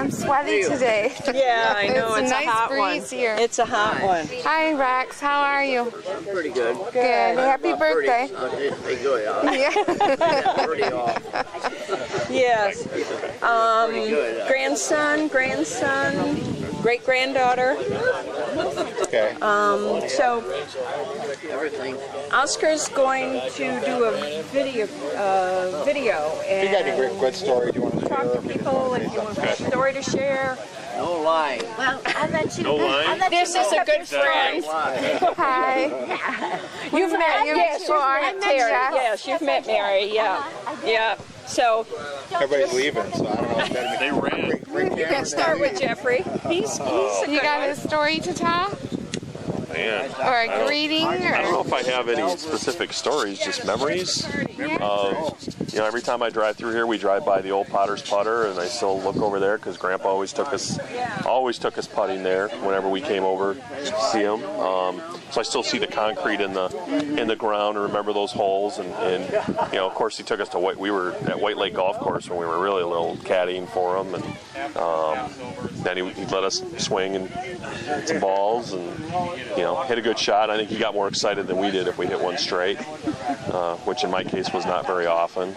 I'm sweaty today. Yeah, I know. It's a nice hot breeze one. here. It's a hot one. Hi, Rex. How are you? I'm pretty good. Good. Happy birthday. They go, Yeah. pretty off. Yes. Grandson, great-granddaughter. Okay. So Everything. Oscar's going to do a video and You got any good story you want to talk to people if you want a story to share. No lying. Well, I'll let you. No line? This is a good friend. Hi. You've met, yes, I met Jeff. yes, you've met Mary, yeah. Yeah. So Everybody's leaving, so I don't know if that They ran. you can start with Jeffrey. He's a You good got one. a story to tell? Man. Or a greeting? I don't know Or... if I have any specific stories, just memories of, every time I drive through here, we drive by the old Potter's Putter, and I still look over there because Grandpa always took us putting there whenever we came over to see him. So I still see the concrete in the ground and remember those holes. And of course, he took us to we were at White Lake Golf Course when we were really little, caddying for him, and then he let us swing and hit some balls and hit a good shot. I think he got more excited than we did if we hit one straight, which in my case was not very often.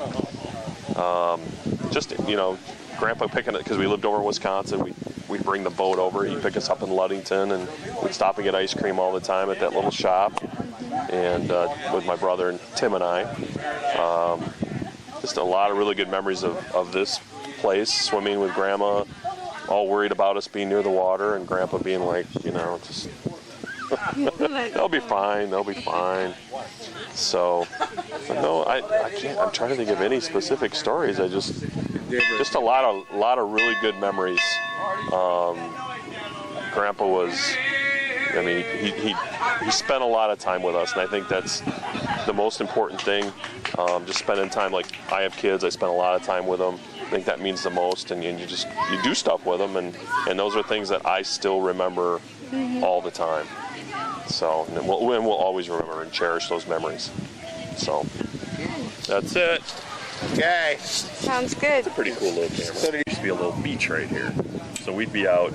Grandpa picking it because we lived over in Wisconsin. We'd bring the boat over. He'd pick us up in Ludington, and we'd stop and get ice cream all the time at that little shop. And with my brother and Tim and I, just a lot of really good memories of this place. Swimming with Grandma, all worried about us being near the water, and Grandpa being like, just. They'll be fine. They'll be fine. So, no, I can't. I'm trying to think of any specific stories. Just a lot of really good memories. Grandpa was. He spent a lot of time with us, and I think that's the most important thing. Just spending time. Like I have kids, I spend a lot of time with them. I think that means the most, and you do stuff with them, and those are things that I still remember all the time. So, and we'll always remember and cherish those memories. So, that's it. Okay. Sounds good. It's a pretty cool little camera. There used to be a little beach right here. So we'd be out,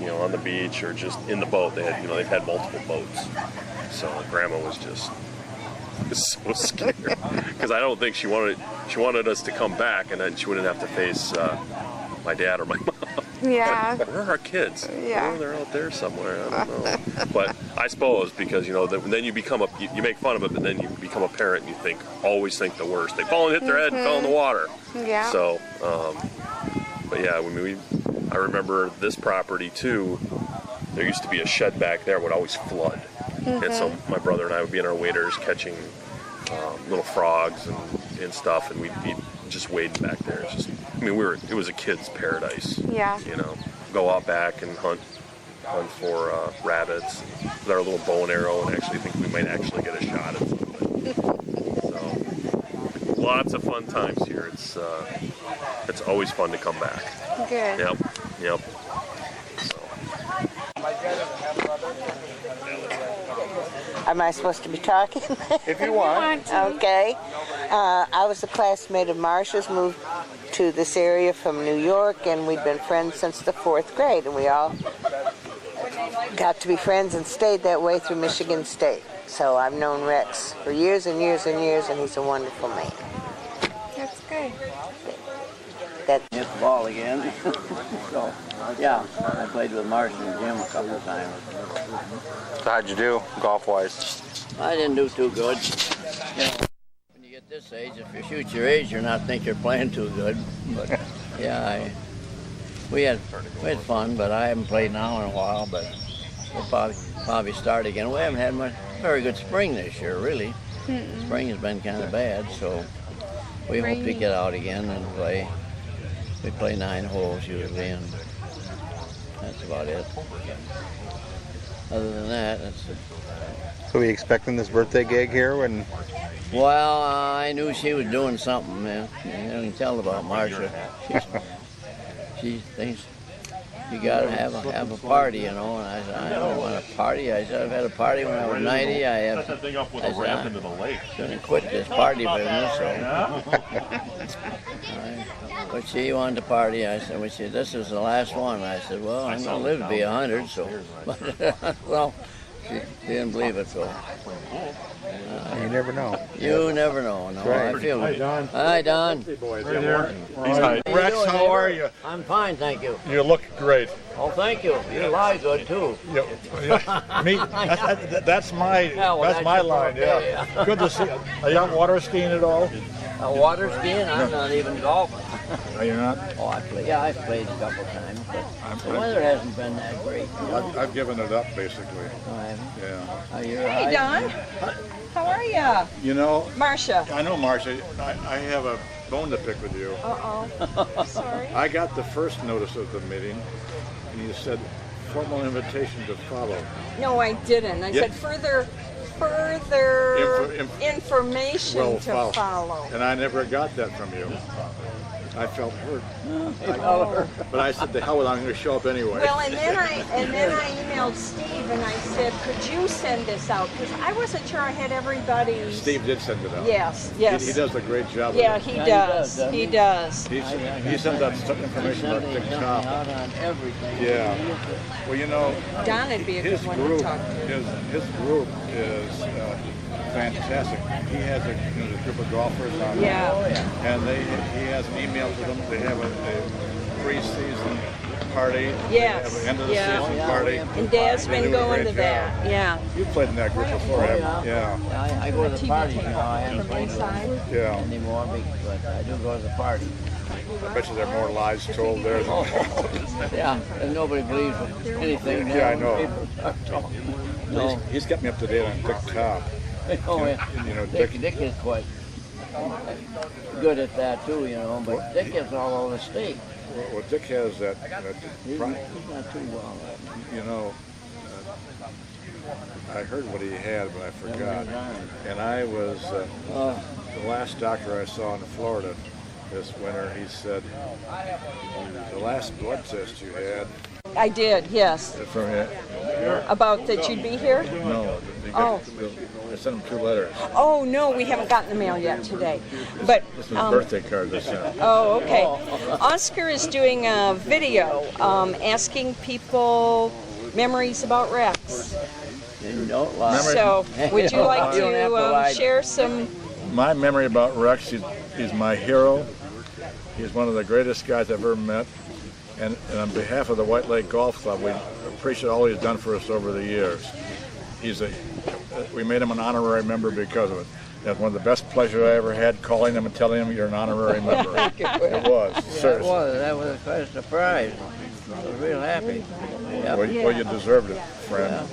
on the beach or just in the boat. They've had multiple boats. So Grandma was just so scared because I don't think she wanted us to come back and then she wouldn't have to face my dad or my mom. Yeah. Where are our kids? Yeah. Oh, they're out there somewhere. I don't know. But I suppose because then you become you make fun of it, but then you become a parent and you always think the worst. They fall and hit their head and fell in the water. Yeah. So, but yeah, I remember this property too. There used to be a shed back there would always flood, and so my brother and I would be in our waders catching little frogs and stuff, and we'd be just wading back there. It's just, it was a kid's paradise. Yeah. Go out back and hunt for rabbits with our little bow and arrow, and actually think we might actually get a shot at something. So, lots of fun times here. It's always fun to come back. Good. Yep. Am I supposed to be talking? If you want. Okay. I was a classmate of Marcia's, moved to this area from New York, and we'd been friends since the 4th grade, and we all got to be friends and stayed that way through Michigan State. So I've known Rex for years and years and years, and he's a wonderful man. That's good. Hit the ball again. So, yeah, I played with Marcia and Jim a couple of times. So how'd you do, golf-wise? I didn't do too good. When you get this age, if you shoot your age, you're not think you're playing too good. But yeah, we had fun, but I haven't played now in a while. But we'll probably start again. We haven't had much very good spring this year, really. Spring has been kind of bad, so we hope to get out again and play. We play 9 holes usually, and that's about it. Other than that, that's it. So we expecting this birthday gig here when? Well, I knew she was doing something, man. You can tell about Marcia. She thinks you gotta have a party, you know. And I said, I don't want a party. I said, I've had a party when I was 90. I Set that thing up with I a said, ramp into the lake. gonna quit this party business. So. But she wanted to party. I said, well, this is the last one. I said, well, I'm gonna live to be 100, so. Well, she didn't believe it, so. You never know. You never know. No, right. I feel Hi, it. Don. Hi, Don. Hey, boys. Right there. He's hiding. you Rex, doing, how neighbor? are you? I'm fine, thank you. You look great. Oh, thank you. You lie good too. Me, that's my Yeah, well, that's my your line. birthday, Yeah. Good to see you. Are you out water skiing at all? Water skiing? I'm not even golfing. Are you not? Oh, I play. Yeah, I've played a couple times, but the weather hasn't been that great. You know? I've given it up basically. I haven't. Yeah. Hey, Don. How are ya? You know, Marcia. I know, Marcia. I have a bone to pick with you. Uh-oh. Sorry. I got the first notice of the meeting, and you said formal invitation to follow. No, I didn't. I Yeah. said further information Well, to follow. And I never got that from you. I felt hurt. But I said, the hell with it, I'm going to show up anyway. Well, and then I emailed Steve and I said, could you send this out? Because I wasn't sure I had everybody. Steve did send it out. Yes, yes. He does a great job. Yeah, with it. he Yeah, he does. doesn't He does. He sent out some information about Dick Something Top. out on everything. Yeah. Well, you know, Don would be a his good one to group, talk to. his group is fantastic. He has a group of golfers on there. Yeah. And he has an email to them. They have a pre-season party. Yes, They have an end of the yeah. season party. And Dad's They been do a going great to that. job. Yeah. You've played in that group before, Oh, haven't you? yeah. Yeah. I go to the parties now. I haven't played Yeah. anymore, but I do go to the party. I bet you there are more lies told there than. Yeah, and nobody believes anything. Yeah, I know. No. He's kept me up to date on Dick Top. Oh, yeah. You know, Dick Dick. is quite good at that too, you know. But Dick is all over the state. Well, Dick has that. He's not too well. You know, I heard what he had, but I forgot. And I was the last doctor I saw in Florida this winter. He said the last blood test you had I did, yes. from it. About that you'd be here? No, Oh. I sent him 2 letters. Oh, no, we haven't gotten the mail yet today. But, This was birthday cards I sent. oh, okay. Oscar is doing a video asking people memories about Rex. And don't lie. So, would you like You don't have to lie. to share some? My memory about Rex, he's my hero. He's one of the greatest guys I've ever met. And on behalf of the White Lake Golf Club, we appreciate all he's done for us over the years. We made him an honorary member because of it. That's one of the best pleasures I ever had, calling him and telling him you're an honorary member. It was, seriously. That was quite a surprise. I was real happy. Yep. Well, you deserved it, friend.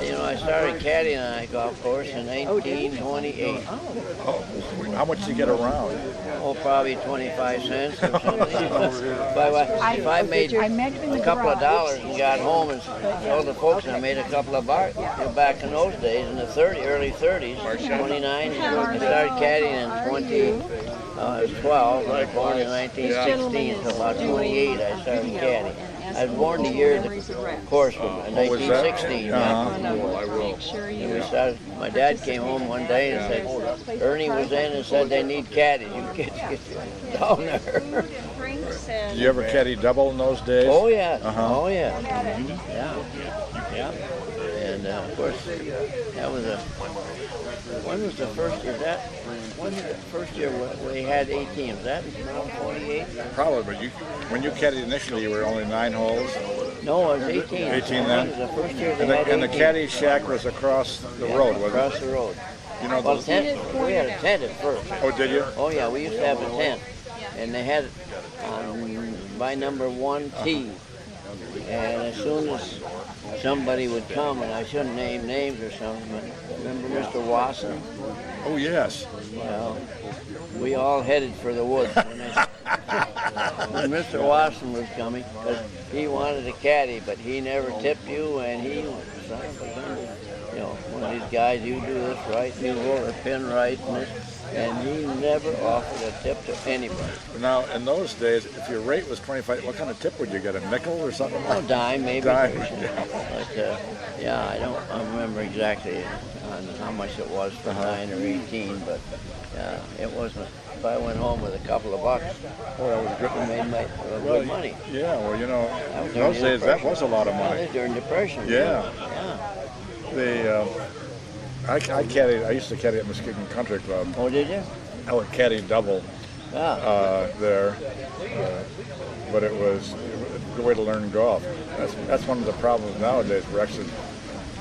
You know, I started caddying on that golf course in 1928. How much did you get around? Oh, probably 25 cents or something. If I made a couple of dollars and got home and told the folks I made a couple of bucks, back in those days, in the early 30s, 29, I started caddying in I was 12. I was born in 1916, so about 28 I started caddying. I was born the year the course was in 1916. Yeah. I will. And we started, my dad came home one day and said, Ernie was in and said they need caddies. You kids get down there. Did you ever caddy double in those days? Oh yeah, oh yeah, yeah. And of course, that was when was the first year when was the first year we had 8 teams? That was around 48? Probably, but when you caddied initially, you were only 9 holes. No, it was 18. 18 then? That was the first year they had 18. And the caddy shack was across the road, wasn't Across it? the road. You know, Well, we had a tent at first. oh, did you? Oh yeah, we used to have a tent, and they had by number 1 tee. And as soon as somebody would come, and I shouldn't name names or something, but remember Mr. Wasson? Oh, yes. Well, we all headed for the woods when Mr. Wasson was coming, because he wanted a caddy, but he never tipped you, and he was son of a gun. You know, one of these guys, you do this right, you roll the pin right, and this. and he never offered a tip to anybody. Now, in those days, if your rate was 25, what kind of tip would you get? A nickel or something? Oh, dime maybe. Dime. But yeah, I remember exactly on how much it was for 9 or 18, but it wasn't. If I went home with a couple of bucks, I made good money. Yeah, well, you know, in those days that was a lot of money. During Depression. Yeah. Yeah. I used to caddy at Muskegon Country Club. Oh, did you? I would caddy double there, but it was a good way to learn golf. That's one of the problems nowadays. We're actually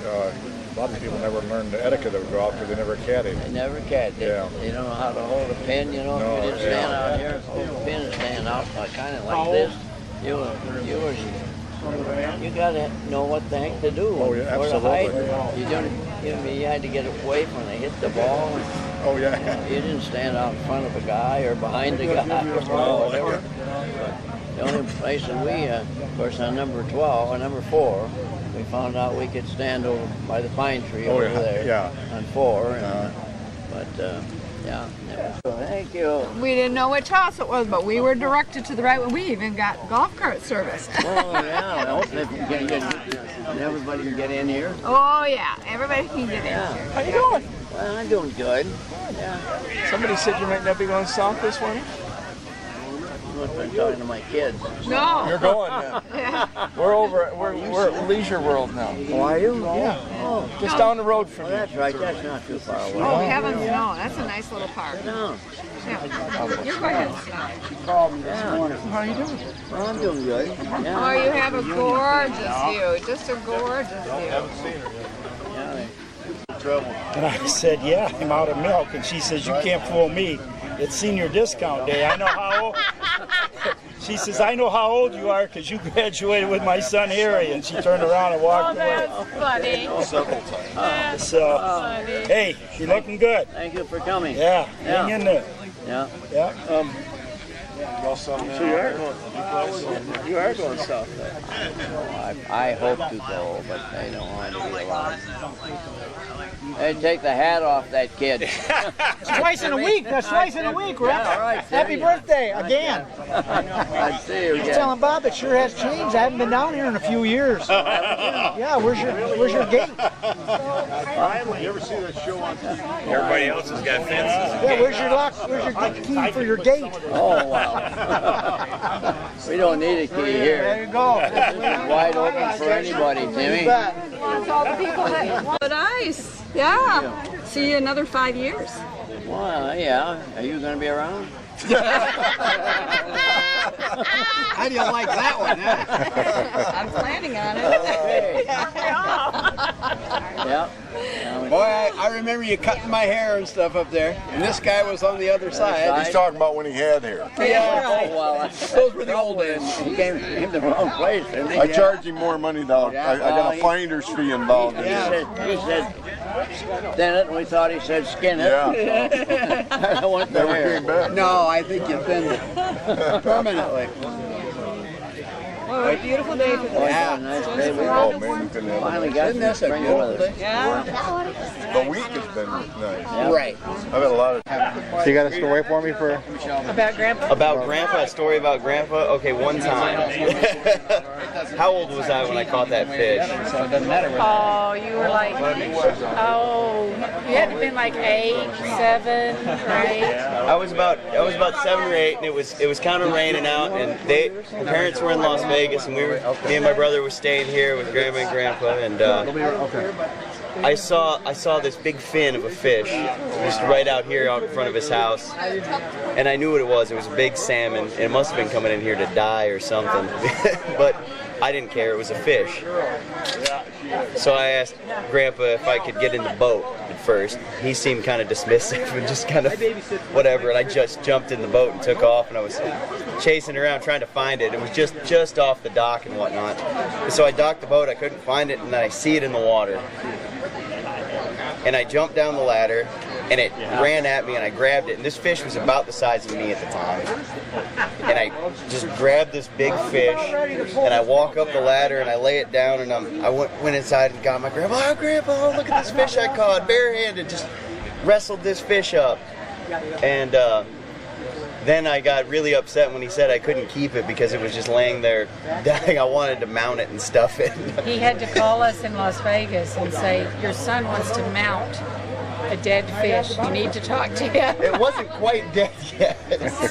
a lot of people never learn the etiquette of golf because they never caddy. They never caddy. Yeah. They don't know how to hold a pin. You know, No, if you didn't stand out here, hold the pin and stand out kind of like this. You gotta know what the heck to do. Oh, yeah, where to hide. absolutely. You had to get away when they hit the ball. Oh, yeah. You didn't stand out in front of a guy or behind a guy or whatever. But the only place that we, of course, on number 12 or number 4, we found out we could stand over by the pine tree over there on 4. Yeah. Thank you. We didn't know which house it was, but we were directed to the right one. We even got golf cart service. Oh, yeah. I hope everybody can get in here. Oh, yeah. Everybody can get in here. How you doing? Well, I'm doing good. Yeah. Somebody said you might not be going south this morning. I'm talking to my kids. No. You're going now. Yeah. We're at Leisure World now. Oh, are you? Yeah. Oh, Just down the road from oh, you. that's right. That's not too far away. Oh, heavens, no. That's a nice little park. No. Yeah. You're going to Yeah. How are you doing? Well, I'm doing good. Yeah. Oh, you have a gorgeous view. Just a gorgeous view. Yeah. Trouble. And I said, yeah, I'm out of milk. And she says, you can't fool me. It's senior discount day. I know how old. She says, I know how old you are because you graduated with my son Harry. And she turned around and walked away. Funny. So, hey, you're looking good. Thank you for coming. Yeah, hang in there. Yeah. Yeah. So you are going south then. I hope to go, but I don't want to be allowed. Hey, take the hat off that kid. It's twice in a week. That's twice in a week, Rick. Yeah, all right, Happy birthday again. I see you I was again. telling Bob it sure has changed. I haven't been down here in a few years. Yeah, where's your gate? You ever see that show on TV? Everybody else has got fences. Yeah, where's your lock? Where's your key for your gate? Oh, wow. We don't need a key here. There you go. This is wide open for anybody, Timmy. That's all the people that want ice. Yeah. See you another 5 years. Well, yeah. Are you going to be around? How do you like that one? Huh? I'm planning on it. Okay. Yeah. Boy, I remember you cutting my hair and stuff up there, and this guy was on the other side. He's talking about when he had hair. Yeah. Oh, well, Those were the old days. he came to the wrong place, didn't he? I charged him more money now. I got well, a finder's fee involved in He it. said, thin it, and we thought he said skin it. Yeah. I went Never there. came back. No, I think you thinned it permanently. What a beautiful day for Oh, this. yeah, nice day. We Oh man, you couldn't have finally it. got Isn't some this a spring beautiful weather. day? Yeah. The week has been nice. Yeah. Right. I've had a lot of. So you got a story for me for? About Grandpa? About Grandpa, a story about Grandpa? Okay, one time. How old was I when I caught that fish? Oh, you were like, you had to been like 8, 7, right? I was about 7 or 8, and it was kind of raining out, and my parents were in Las Vegas, and me and my brother were staying here with Grandma and Grandpa, and I saw this big fin of a fish just right out here out in front of his house, and I knew what it was. It was a big salmon, and it must have been coming in here to die or something, but I didn't care. It was a fish. So I asked Grandpa if I could get in the boat at first. He seemed kind of dismissive and just kind of whatever, and I just jumped in the boat and took off, and I was chasing around trying to find it. It was just off the dock and whatnot. And so I docked the boat, I couldn't find it, and then I see it in the water. And I jumped down the ladder, and it ran at me, and I grabbed it, and this fish was about the size of me at the time. And I just grabbed this big fish, and I walk up the ladder, and I lay it down, and I went inside and got my Grandpa. Oh, Grandpa, look at this fish I caught, barehanded, just wrestled this fish up. And then I got really upset when he said I couldn't keep it because it was just laying there dying. I wanted to mount it and stuff it. He had to call us in Las Vegas and say, your son wants to mount a dead fish. You need to talk to him. It wasn't quite dead yet.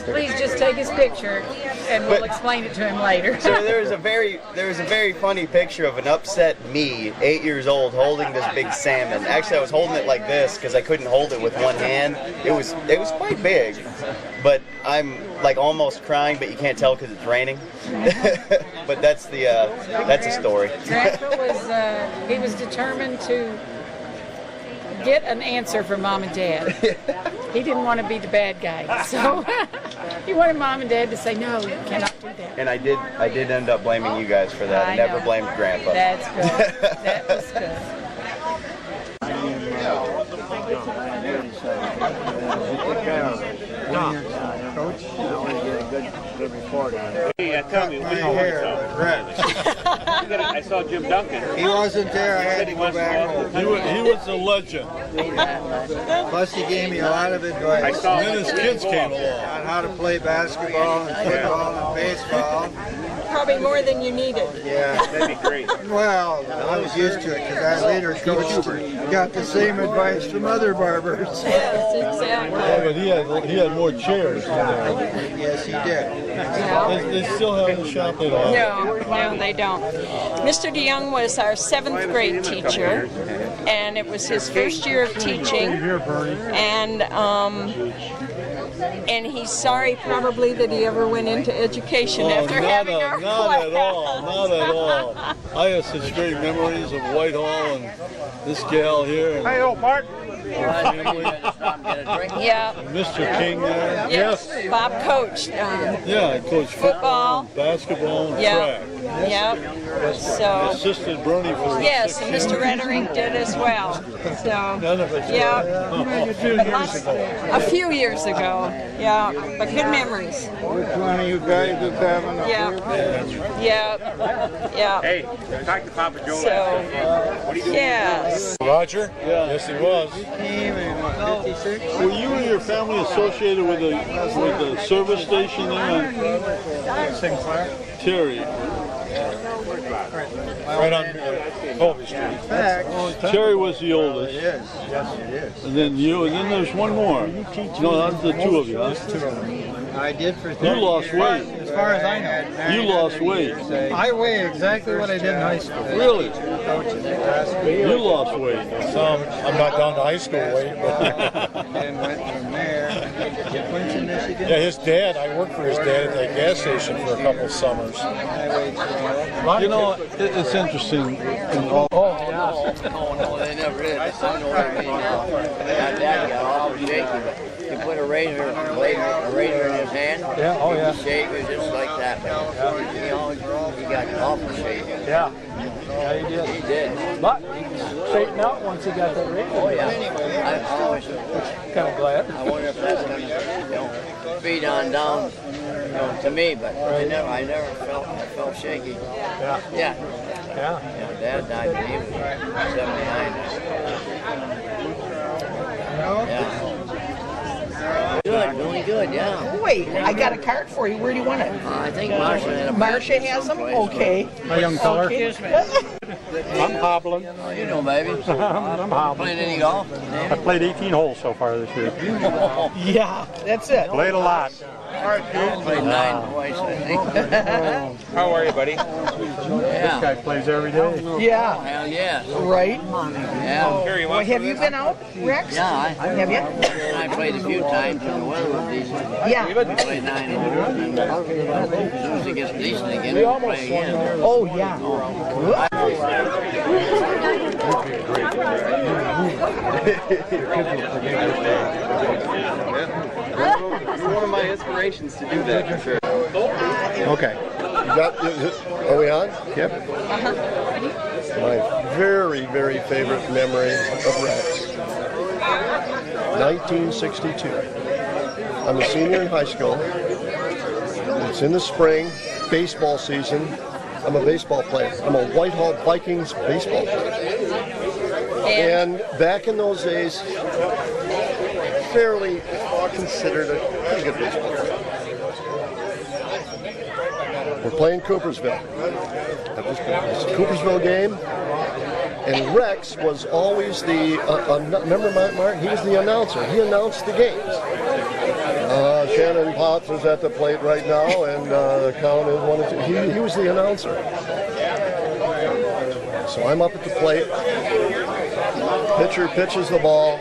Please just take his picture and we'll explain it to him later. So there was a very funny picture of an upset me, 8 years old, holding this big salmon. Actually, I was holding it like this because I couldn't hold it with one hand. It was quite big, but I'm like almost crying, but you can't tell because it's raining. But that's a story. Grandpa was determined to get an answer from Mom and Dad. He didn't want to be the bad guy, so he wanted Mom and Dad to say, no, you cannot do that. And I did end up blaming you guys for that. I never blamed Grandpa. That's good. That was good. Good report on it. Hey, tell me, what do you I saw Jim Duncan. He wasn't there. I had to go back home. He was a legend. Plus, he gave me a lot of advice. And then his kids came along. On how to play basketball and football and baseball. Probably more than you needed. Yeah, that'd be great. Well, I was used to it because I later coached and got the same advice from other barbers. Yes, exactly. Yeah, but he had more chairs than that. Yes, he did. They still have the shop at all. No, they don't. Mr. DeYoung was our 7th grade teacher, and it was his first year of teaching. And he's sorry probably that he ever went into education after having our class. Not at all. I have such great memories of Whitehall and this gal here. Hey, old Mark. Yeah. Mr. King there. Yes. Bob coached. Yeah, I coached football, basketball, and track. Yep. So. Assisted Bernie for Yes, and Mr. Reddering did as well. So. None of it. A few years ago. Yeah, but good memories. Which one of you guys is having a Yeah. Hey, talk to Papa Joe. So. What are you doing? Yes. Roger? Yeah. Yes, he was. He came in 56. Were you and your family associated with the service station there on Sinclair. Terry? Right on Colby Street. Terry was the oldest. Yes, it is. And then you, and then there's one more. No, that's the two of you, huh? I did for 30 You lost years. weight. As far as I know. You lost weight. I weigh exactly what I did in high school. Really? You lost weight. I'm not down to high school weight. And went from there to Clinton, Michigan. Yeah, his dad, I worked for his dad at that gas station for a couple of summers. You know, it's interesting. Oh, no, they never did. I know what I mean now. My dad got all shaky, but he put a razor in his hand. Yeah, oh yeah. He shaved it just like that. But he got awful shaky. Yeah. Yeah, he did. He did. But he straightened out once he got that razor. Oh, yeah. I always kind of glad. I wonder if that's going to, feed on down, to me, but I never felt shaky. Yeah. Yeah. Dad died when he was 79. Yeah. Good, really good, yeah. Wait, I got a card for you. Where do you want it? I think Marsha had a Marsha has them? Okay. My young feller. Excuse me. I'm hobbling. Oh, you know, baby. I'm hobbling. Playing any golf? I played 18 holes so far this year. Yeah, that's it. Played a lot. Played 9 twice, I think. How are you, buddy? This guy plays every day. Yeah. Hell yeah. Right. Yeah. Well, have you been out, Rex? Yeah, have you? And I played a few times and the weather was decent. Yeah. We played 9 holes and as soon as it gets decent again, we'll play again. Oh, yeah. You're one of my inspirations to do that, for sure. Okay. Are we on? Yep. My very, very favorite memory of Rex. 1962. I'm a senior in high school. It's in the spring, baseball season. I'm a baseball player. I'm a Whitehall Vikings baseball player. And back in those days, fairly considered a pretty good baseball player. We're playing Coopersville. It's a Coopersville game, and Rex was always the, remember Mark? He was the announcer. He announced the games. Shannon Potts is at the plate right now, and the count is 1-2. He was the announcer. So I'm up at the plate. Pitcher pitches the ball.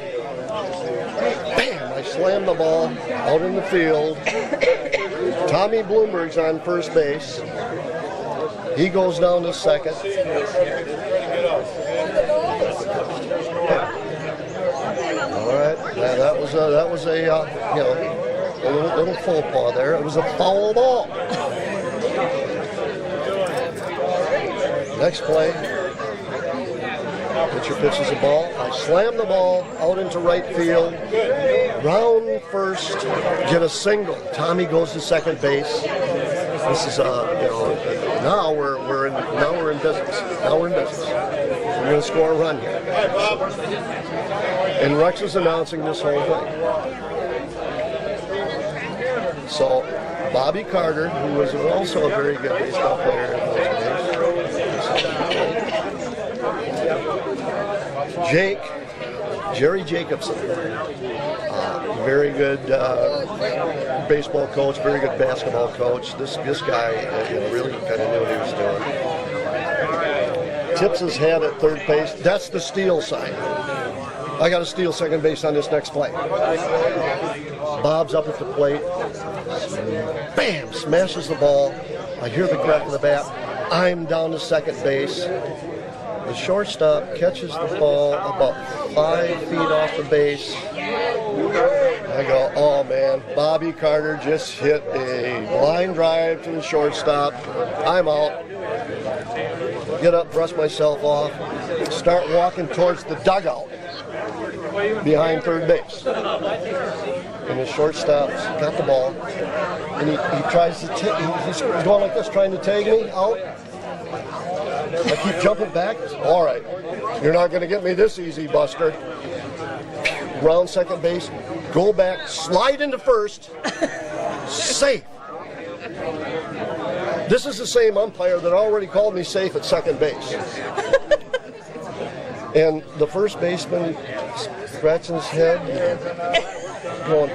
Bam! I slam the ball out in the field. Tommy Bloomberg's on first base. He goes down to second. All right, that was a you know, a little faux pas there. It was a foul ball. Next play, pitcher pitches the ball. I slam the ball out into right field. Round first, get a single. Tommy goes to second base. This is now we're in business. Now we're in business. We're going to score a run here. And Rex is announcing this whole thing. So Bobby Carter, who was also a very good baseball player in those days. Jerry Jacobson, very good baseball coach, very good basketball coach. This guy really kind of knew what he was doing. Tips his head at third base. That's the steal sign. I got to steal second base on this next play. Bob's up at the plate. Bam! Smashes the ball. I hear the crack of the bat. I'm down to second base. The shortstop catches the ball about 5 feet off the base. I go, oh man, Bobby Carter just hit a line drive to the shortstop. I'm out. Get up, brush myself off, start walking towards the dugout behind third base. And the shortstop's got the ball, and he tries to he's going like this, trying to tag me out. I keep jumping back. All right, you're not going to get me this easy, Buster. Round second base, go back, slide into first, safe. This is the same umpire that already called me safe at second base. And the first baseman scratching his head, going,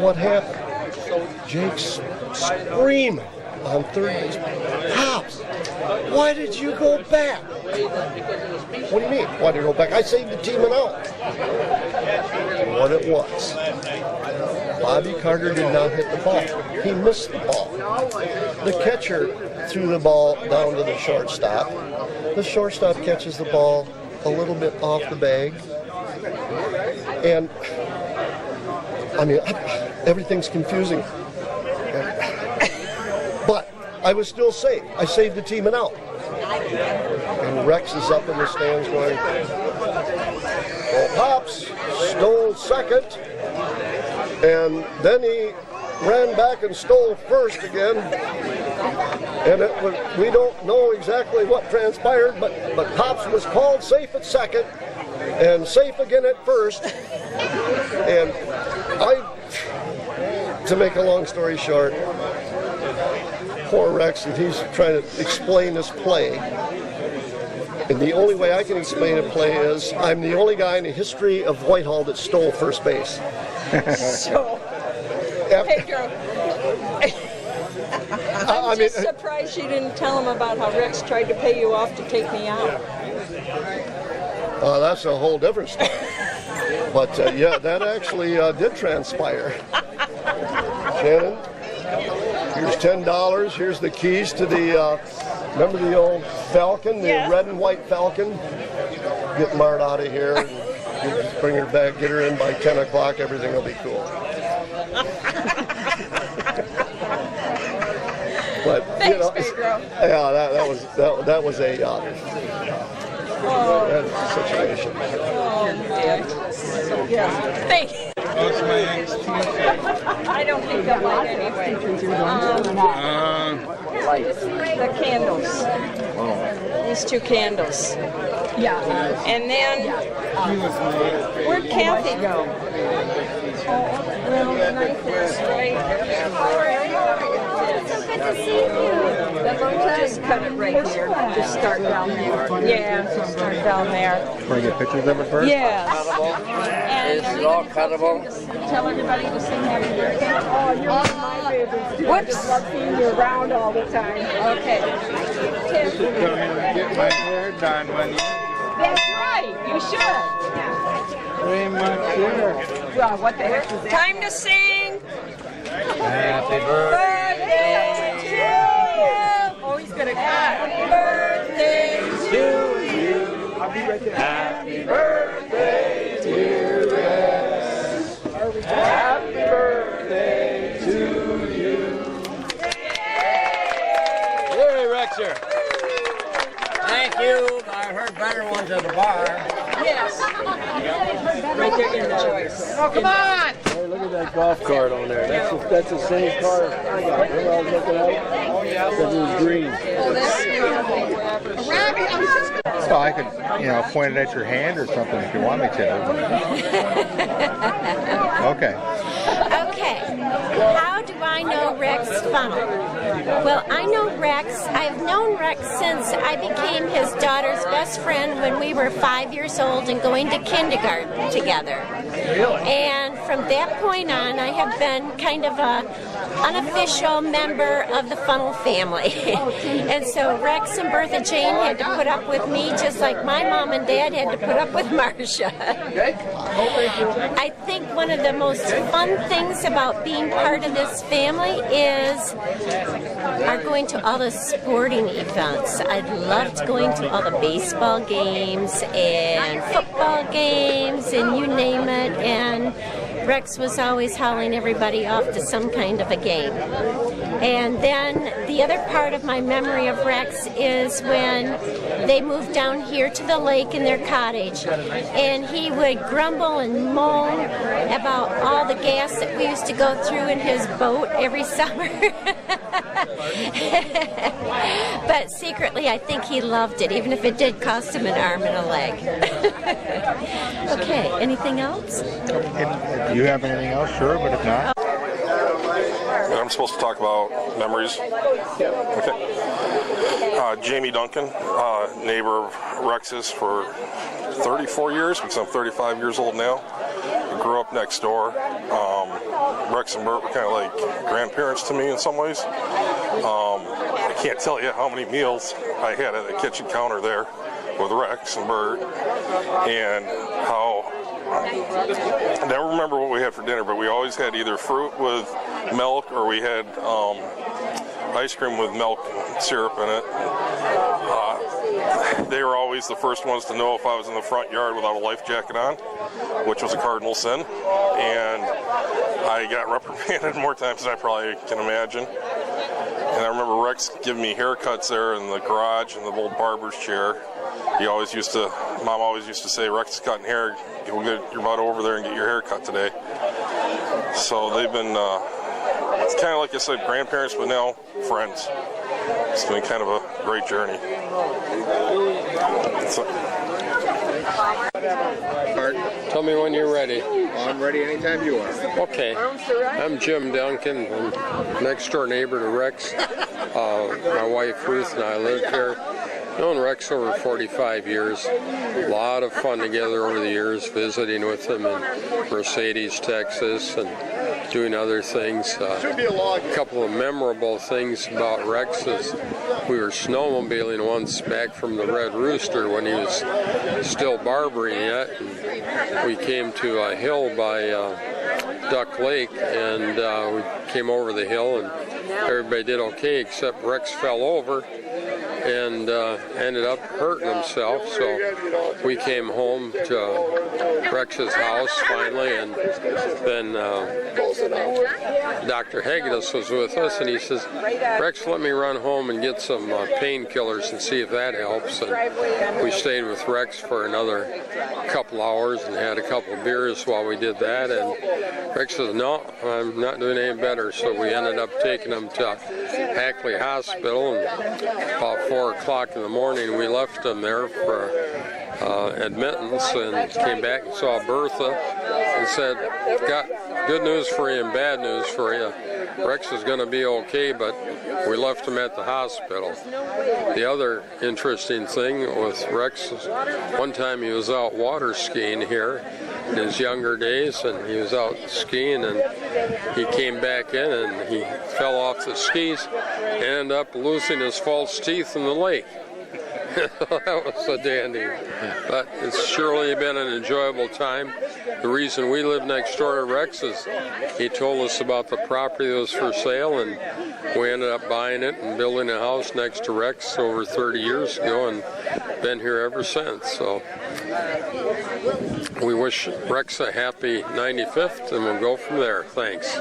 what happened? Jake's screaming on third base. Pops, why did you go back? What do you mean, why did you go back? I saved the team and out. What it was, Bobby Carter did not hit the ball. He missed the ball. The catcher threw the ball down to the shortstop. The shortstop catches the ball a little bit off the bag. And, I mean, everything's confusing. But I was still safe. I saved the team and out. And Rex is up in the stands going, well, Pops stole second, and then he ran back and stole first again. And we don't know exactly what transpired, but Pops was called safe at second and safe again at first. And to make a long story short, poor Rex, and he's trying to explain this play. And the only way I can explain a play is I'm the only guy in the history of Whitehall that stole first base. So, Pedro, I'm just surprised you didn't tell him about how Rex tried to pay you off to take me out. That's a whole different story. But yeah, that actually did transpire. Shannon, here's $10. Here's the keys to the, remember the old Falcon, the red and white Falcon? Get Mart out of here and bring her back, get her in by 10 o'clock, everything will be cool. But, thanks, you know, Pedro. Yeah, that was a situation. Oh, dear. Yeah. Thank you. I don't think they'll bite anyway. the candles. These two candles. Yeah. And then, where'd Kathy go? Well, the knife is right. So good to see you. Just cut it right here. Just start down there. Yeah, start down there. Want to get pictures of it first? Yes. Is it all cuttable? Tell everybody to sing happy birthday. Oh, you're one of my favorites. Whoops. I love seeing you around all the time. Okay. Come in and get my hair done when you... That's right. You should. Very much sure. Well, what the heck is that? Time to sing. Happy birthday to you. Oh, he's gonna Happy birthday to you. Happy birthday, dear Rex. Happy birthday to you. Yay, Rexer. Thank you. I heard better ones at the bar. Yes. Right there in the choice. Oh, come on! Hey, look at that golf cart on there. That's the same car I got. Remember I was looking at it? Because it was green. Robbie, I was just... So I could, point it at your hand or something if you want me to. Okay. Okay. How do I know Rex Funnel? Well, I know Rex. I've known Rex since I became his daughter's best friend when we were 5 years old and going to kindergarten together. And from that point on, I have been kind of a unofficial member of the Funnel family. And so Rex and Bertha Jane had to put up with me just like my mom and dad had to put up with Marcia. I think one of the most fun things about being part of this family is are going to all the sporting events. I loved going to all the baseball games and football games and you name it, and Rex was always hauling everybody off to some kind of a game. And then the other part of my memory of Rex is when they moved down here to the lake in their cottage, and he would grumble and moan about all the gas that we used to go through in his boat every summer. But secretly, I think he loved it, even if it did cost him an arm and a leg. Okay, anything else? If you have anything else, sure, but if not. I'm supposed to talk about memories. Okay. Jamie Duncan, neighbor of Rex's for 34 years, because I'm 35 years old now. I grew up next door. Rex and Bert were kind of like grandparents to me in some ways. I can't tell you how many meals I had at the kitchen counter there with Rex and Bert, and how I never remember what we had for dinner, but we always had either fruit with milk or we had ice cream with milk and syrup in it. They were always the first ones to know if I was in the front yard without a life jacket on, which was a cardinal sin, and I got reprimanded more times than I probably can imagine. And I remember Rex giving me haircuts there in the garage in the old barber's chair. Mom always used to say, Rex is cutting hair, go get your butt over there and get your hair cut today. So they've been, it's kind of like I said, grandparents, but now friends. It's been kind of a great journey. Tell me when you're ready. I'm ready anytime you are. Okay. I'm Jim Duncan. I'm next door neighbor to Rex. My wife Ruth and I live here. Known Rex over 45 years. A lot of fun together over the years, visiting with him in Mercedes, Texas, and doing other things. A couple of memorable things about Rex is we were snowmobiling once back from the Red Rooster when he was still barbering yet. And we came to a hill by Duck Lake, and we came over the hill, and everybody did okay except Rex fell over and ended up hurting himself. So we came home to Rex's house finally, and then Dr. Hagedis was with us, and he says, Rex, let me run home and get some painkillers and see if that helps. And we stayed with Rex for another couple hours and had a couple of beers while we did that, and Rex says, no, I'm not doing any better. So we ended up taking him to Hackley Hospital, and about 4 o'clock in the morning we left him there for admittance, and came back and saw Bertha and said, got good news for you and bad news for you. Rex is going to be okay, but we left him at the hospital. The other interesting thing with Rex is one time he was out water skiing here in his younger days, and he was out skiing and he came back in and he fell off the skis and ended up losing his false teeth in the lake. That was a dandy. But it's surely been an enjoyable time. The reason we live next door to Rex is he told us about the property that was for sale, and we ended up buying it and building a house next to Rex over 30 years ago, and been here ever since. So we wish Rex a happy 95th, and we'll go from there. Thanks.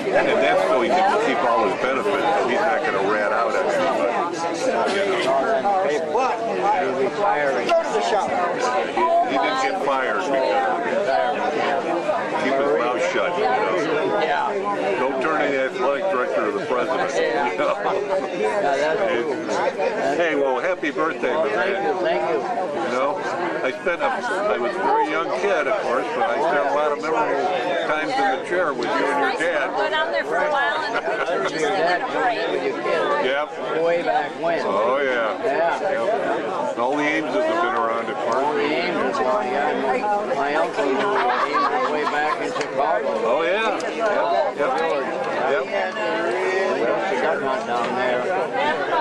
And that's so he can keep all his benefits. He's not going to rat out everybody. Go to the shop. He didn't get fired because keep his mouth shut. You know? Don't turn in the athletic director to the president. You know? Hey, well, happy birthday, man. Thank you. You know, I was a very young kid, of course, but I spent a lot of memorable times in the chair with you and your dad. Went on there for a while and Your dad with your kids. Yep. Way back when. Oh, yeah. Yeah. Yep. All the Ameses have been around at All the Ames, my uncle knew Ames way back in Chicago. Oh, yeah. Yep. We used to duck hunt down there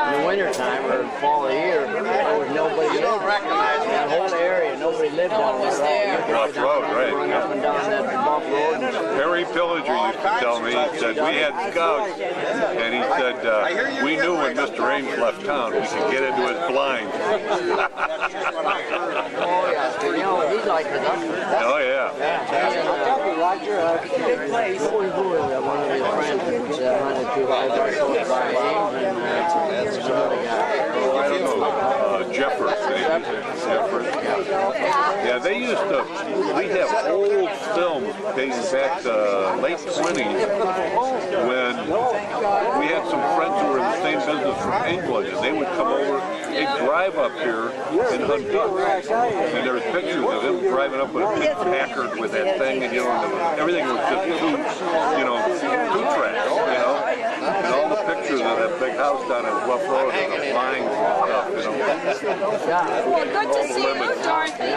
in the wintertime or the fall of the year. There was nobody there. In the whole area, nobody lived down there. Rough road, right. Run up and down that bump road. Harry Pillager used to tell me, he said, we had scouts, and he said, we knew when Mr. Ames left town, we could get into his blind. Oh, yeah. You know, he liked the duck hunt. Oh, yeah. I'll tell you, Roger, big place. Who was one of his friends that hunted too high by Ames, and there's another guy. Jeffers. Yeah, they used to, we have old films dating back to late 20s when we had some friends who were in the same business from England, and they would come over, they'd drive up here and hunt ducks. And there's pictures of them driving up with a big Packard with that thing, and everything was just two tracks, and all the pictures of that big house down in Bluff Road and the lines and stuff, Well, good to see you, Dorothy.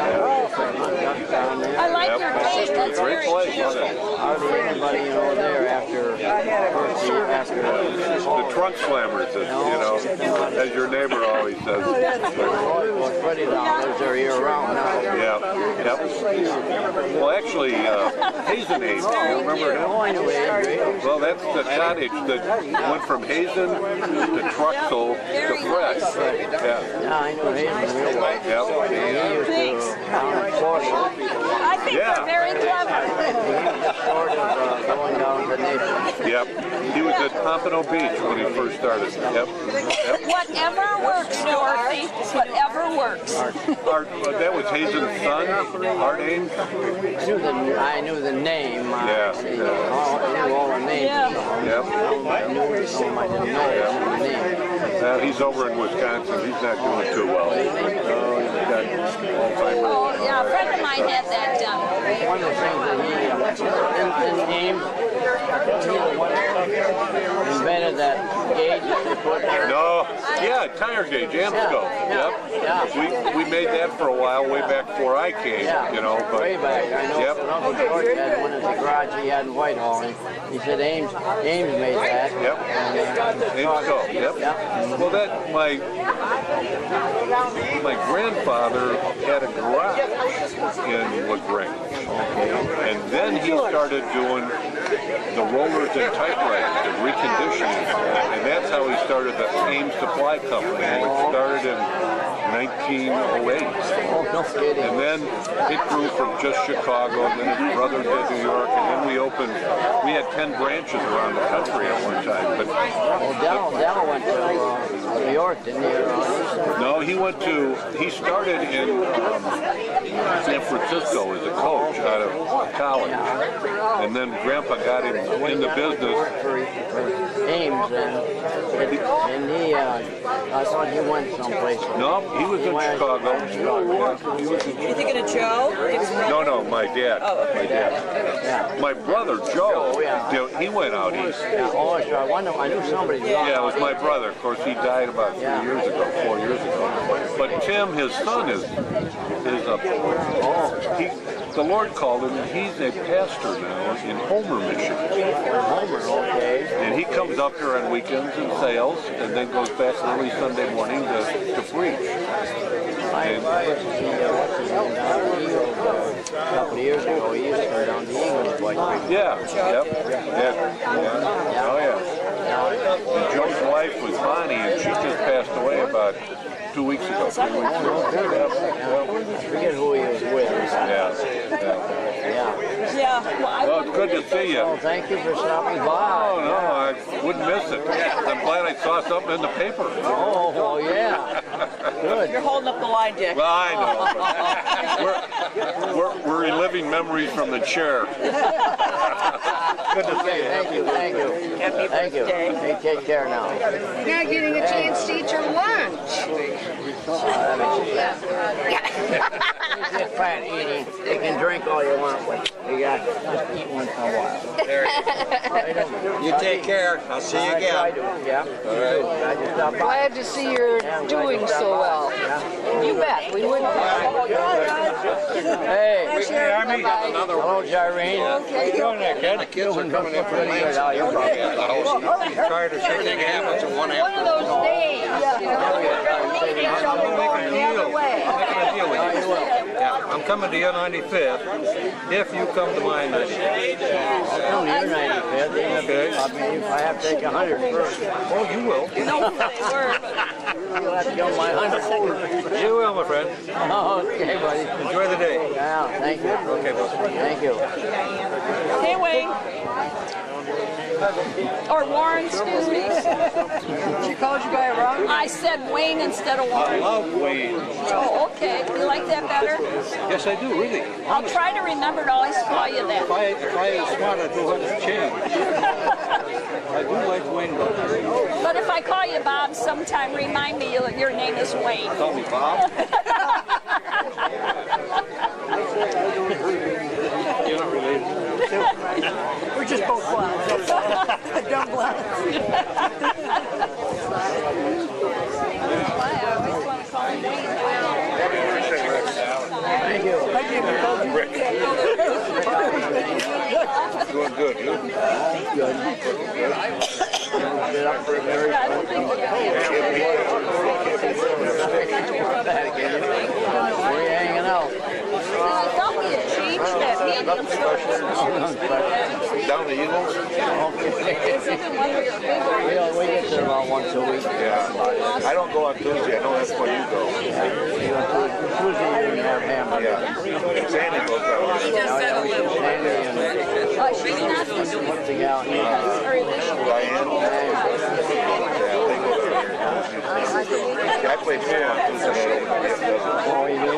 I like your taste. That's very cute. Hardly anybody, there after the trunk slammers, as your neighbor always says. Well, Freddie down lives there year round now. Yeah. Yep. Well, actually, Hazen Ames, you remember him? Well, that's the cottage that went from Hazen to Truxell to Fresh. Yeah. Yeah, I know Hazen real well. Yep. He used to down in Florida. I think they're very clever. Sort of going down the nation. Yep. He was at Pompano Beach when he first started. Yep. Whatever works, Dorothy. Whatever works. That was Hazen's son, Art Ames. I knew the name. Yeah. I knew all the names. Yeah. Yep. I didn't know the name. He's over in Wisconsin. He's not doing too well. He's got Alzheimer's. Oh, yeah, a friend of mine had that done. One of the things that he Ames, invented that gauge that you put there. No, yeah, tire gauge, Amsco. Yep. We made that for a while, way back before I came. But way back. I know. Uncle George had one at the garage he had in Whitehall, and he said Ames made that. Yep. Amsco. Yep. Well, that my grandfather had a garage in LaGrange, and then he started doing the rollers and typewriters and reconditioning, and that's how he started the Ames Supply Company, which started in 1908. Oh, no kidding. And then it grew from just Chicago, and then his brother did New York, and then we had 10 branches around the country at one time. But Dell went to New York, didn't he? no, he started in San Francisco as a coach out of college. And then Grandpa got him in the business. Ames, and he, I thought he went someplace. No, he was in Chicago. You thinking of Joe? No, my dad. Oh, okay. My dad. My brother Joe, he went out east. Oh, sure. I knew somebody. Yeah, it was my brother. Of course, he died about 4 years ago. But Tim, his son, is the Lord called him, and he's a pastor now in Homer, Michigan. Homer, okay. And he comes up here on weekends and sails, and then goes back early Sunday morning to preach. A couple of years ago, he used to go down to England like Yeah. Oh, yeah. And Joe's wife was Bonnie, and she just passed away about 2 weeks ago. 3 weeks ago. I forget who he was with. Yeah. Well, it's good to see you. Well, thank you for stopping by. Oh, no, I wouldn't miss it. I'm glad I saw something in the paper. Oh, well, yeah. Good. You're holding up the line, Dick. Well, I know. We're reliving memories from the chair. Good to see you. Thank you. Happy Thank you. Hey, take care now. Now getting a chance to eat your lunch. Get fat eating. You can drink all you want, but you got to eat once in a while. You take care. I'll see you again. I do. Yeah. All right. Glad to see you're doing so well. You bet. We wouldn't. Hey, Army. hello, Jareen. How you doing there, kid? The kids are coming in from Lansing. Tired of everything happens in one One of those days. I'm coming to your 95th if you come to my 95th. I'll come to your 95th. Okay. I mean, if I have to take 100 first. Oh, you will. You'll have to go my 100. You will, my friend. Okay, buddy. Enjoy the day. Yeah, thank you. Okay, boss. Thank you. Hey, Wayne. Or Warren, excuse me. She called you by it wrong? I said Wayne instead of I Warren. love Wayne. Oh, okay. You like that better? Yes, I do, really. I'll try to remember to always call you that. If I was smart, I'd do 100 change. I do like Wayne better. But if I call you Bob sometime, remind me your name is Wayne. Call me Bob. You're not related. We're just both blondes. Dumb blondes. Thank you. Rick. Doing good, you? Good. Get up for a very Where are you hanging out? I thought we had changed that medium structure. Down the Eagles? We get there about once a week. Yeah. I don't go on Tuesday. I know that's when you go. Tuesday you can have hamburger. Yeah. Sandy goes out. Sandy and what's the gal? Diane? I play pool on Tuesday. Oh, you do?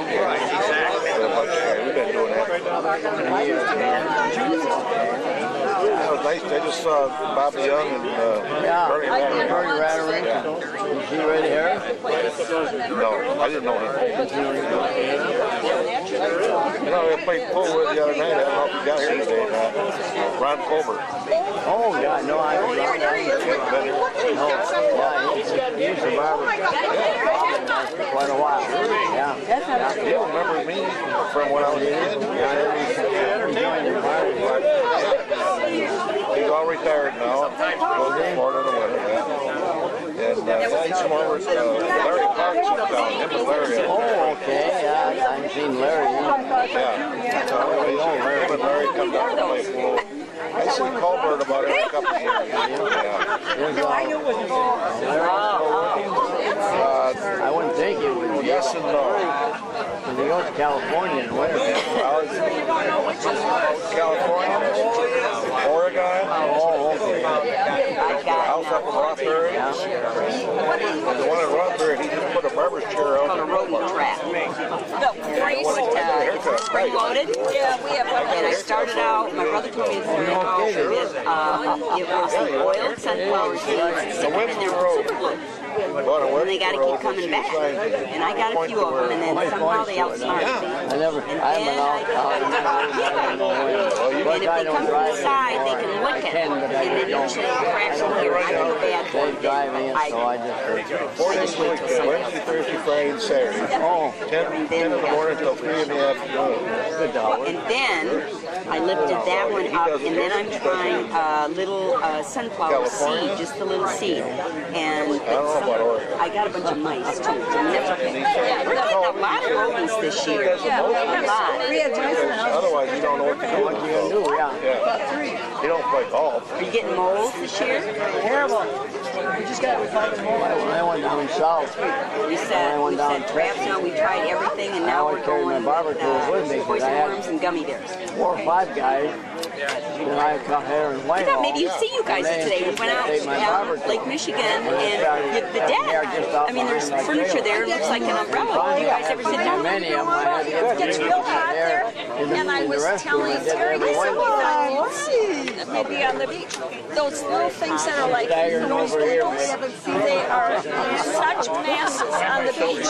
We've been doing that. It was nice. I just saw Bobby Young and Bernie Ratterick. Is he right here? No, I didn't know him. You know, I played pool with the other night. I don't know if he got here today. Ron Colbert. Oh, yeah, no, I don't know. He used to barber for quite a while. Yeah. You remember me from when I was a kid? He's all retired now. Goes to Florida in the winter. And he's from over Larry Parks is down. Him and Larry. Oh, okay. Yeah, I've seen Larry. Yeah. Him and Larry come down to play pool. I see Colbert about every couple of years. I wouldn't think it would be. Yes, California and where? California, Oregon. Oh, okay. House up in Rothbury. The one in Rothbury, he just put a barber's chair out. On a rodent trap. The place, spring loaded. Yeah, we have one. And I started out, my brother told me to start out with, it was the oiled sunflower seeds. The Winston Road. And they got to keep coming back. And I got a few of them, and then somehow they outsmarted me. I haven't out. And if they come from the side, they can lick it. And then usually it cracks them here. I feel bad for They drive in, so I just wait till Sunday. Wednesday, Thursday, Friday, and Saturday. Oh. 10 in the morning till 3 in the afternoon. And then I lifted that one up, and then I'm trying a little sunflower seed, just a little seed. And I got a bunch of mice too. And that's okay. Yeah, a lot of rodents this year. Yeah, a lot. Otherwise, you don't know what to do. You don't play golf. Are you getting moles this year? Terrible. We just got moles. I went down south. We set traps now. We tried everything, and now we're going poison worms and gummy bears. 4 or 5 guys. Then I cut hair and white. I thought maybe you'd see you guys today. We went out down Lake Michigan, and the deck. I mean, there's furniture there. It looks like an umbrella. You guys ever sit down? It gets real hot there, and I was telling Terry, maybe on the beach, those little things that are like those noodles, they are such masses on the beach.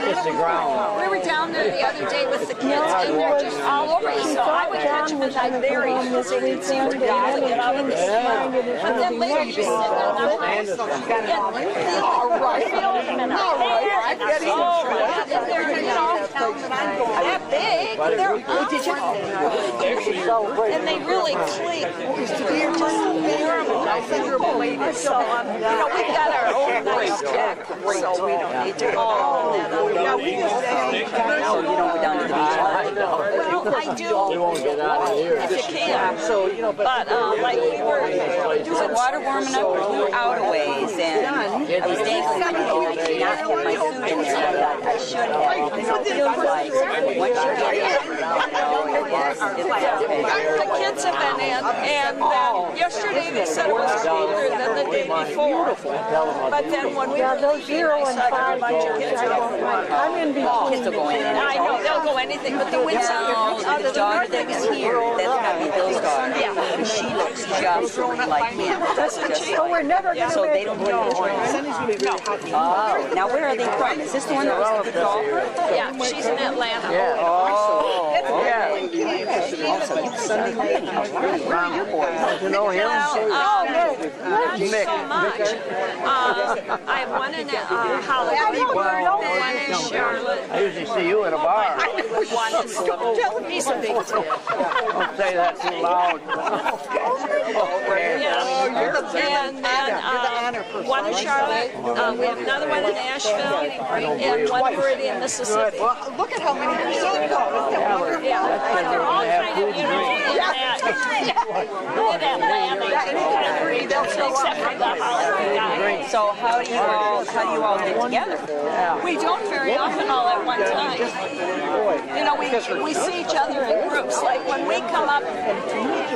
It's the ground. We were down there the other day with the kids, and they're just all over you. So I would catch them in Liberia because they would seem to die to get out of the sun. But then later you sit there and all right. That big. They're and they really cling. They're just horrible. So, we've got our own nice deck, so we don't need to all that up. No, you don't go down to the beach. Well, I do. We won't get out of here. If you can. But, like, we were doing water warming up, we were out a ways, and I was dangling my head, and I did not have my suit in there. I thought I should have, because it feels like once you get in, the kids have been in, and yesterday they said it was colder than the day before. But then when we were those 0 and 5 I'm in between. Kids will go in. I know, they'll go anything, but the wind's out. The daughter that's here, that's got to be Bill's daughter. Yeah. And she looks just like him. Doesn't she? So we're never going to So they don't believe it. Oh, now where are they from? Is this the one that was the golfer? Yeah, she's in Atlanta. Yeah. Oh, yeah. Also, you Sunday company. Where are your boys? You know him? Not so much. I have one in Hollywood, one in Charlotte. I usually see you in a bar. One is he's a big deal. Don't say that too loud. And then one in Charlotte. We have another one in Nashville, and one in Meridian, Mississippi. Well, look at how many years ago. Yeah, but they're all kind of, in that except for the Hollywood guy. So how do you all get together? We don't very often all at one time. We see each other in groups. Like when we come up,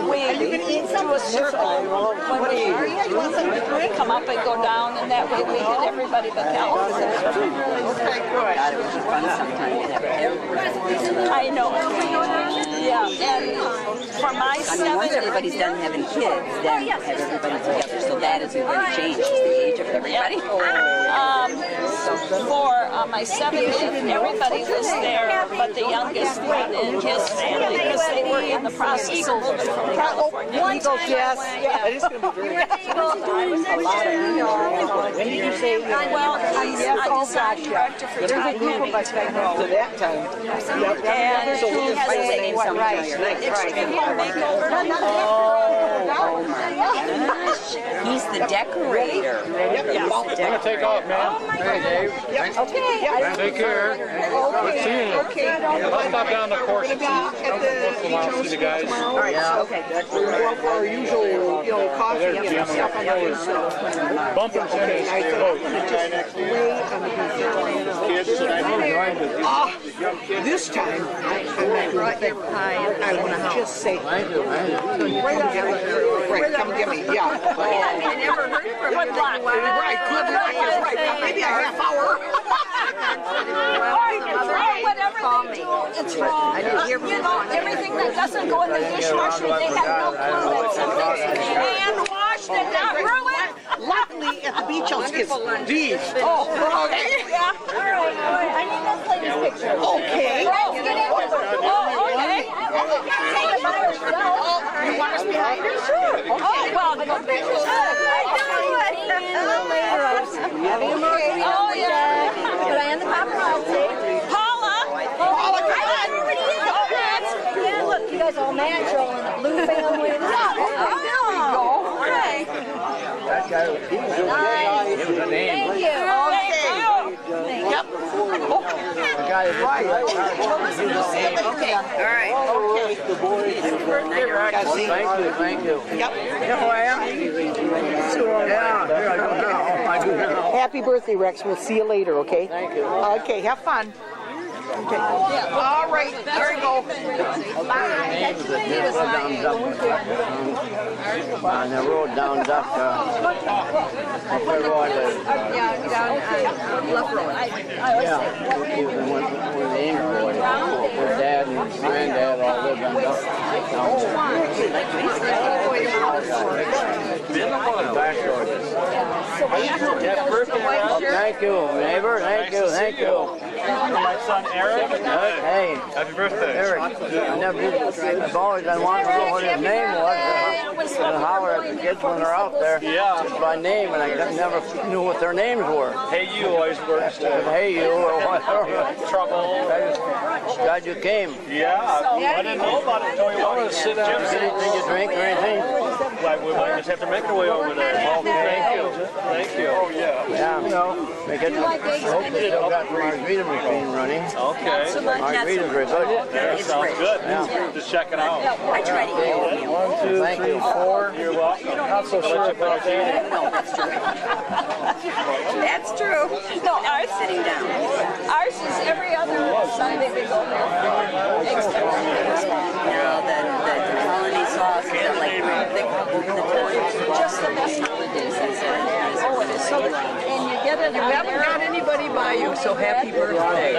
we do a circle. When we come up and go down, and that way we hit everybody but California. God, it was fun sometimes. I know. Yeah, and for my once everybody's done having kids, then have everybody together. So that isn't going to change. It's the age of everybody. For my 70th, everybody was there, but the youngest one and his family, because they were in the process of moving from California. One time it is going to be great. When did you say well, I designed director for Todd Kennedy. To that time. And he has a extreme home makeover. He's the decorator. Yeah. I'm gonna take off, man. Oh my Hey, Dave. Yep. Okay. Take care. Good seeing you. Okay. I'll stop down the course and see the guys. All right. Okay. Good. We'll go for our usual, coffee and stuff. Bumpers in his boat. This time, I brought your pie, and I want to just say, Thank you. right, come get me, yeah. I never heard from him. Right, good luck, right, maybe a half hour. Whatever they do, it's wrong. Everything that doesn't go in the dishwasher, they have no clue that something's hand-washed and not ruined. Luckily, at the beach house, it's these. Oh, okay. Yeah. All right. I need that lady's picture. Okay. Let's get into it. Oh, okay. Take a picture. You want us behind her? Sure. Okay. Oh, well, the picture's good. I know it. Oh, yeah. Diane the paparazzi. Paula. Paula, come on. Yeah, look, you guys all natural and the blue family. Oh, there we go. Okay. That guy was, he was okay. It was a name. Thank you. Okay. Yep. The guy is right. Okay. All right. Okay. Thank you. Yep. You know who I am? Yeah, here I go now. I do now. Happy birthday, Rex. We'll see you later, okay? Thank you. Okay, have fun. Okay. All right, there you go. Bye. On the road down Duck, where Roy lives. Down Bluff Road. Yeah, we went with the English boy. His dad and his granddad all lived on Duck. Thank you, neighbor. Thank you. My son Eric. Hey. Happy birthday. Eric. I've always been wanting to know what his name was. And holler at the kids when they're out there. Yeah. Just by name, and I never knew what their names were. Hey, you always works too. Hey, you, or whatever. Trouble. Glad you came. Yeah. I didn't know about it until you wanted to sit down. Did you drink or anything? Well, we might just have to make our way over there. Thank you. Thank you. Oh, yeah. Yeah. They get hope they still got the margarita machine running. Okay. Margarita's very good. That sounds good. Yeah. Just check it out. I try to get it. 1, 2, 3, 4. You're welcome. Not so sure about that. No, that's true. That's true. No, ours sitting down. Ours is every other Sunday we go there. You know, the colony sauce, like the Just the best holidays. Oh, it is so good. And you get it. You haven't got anybody by you, so happy birthday.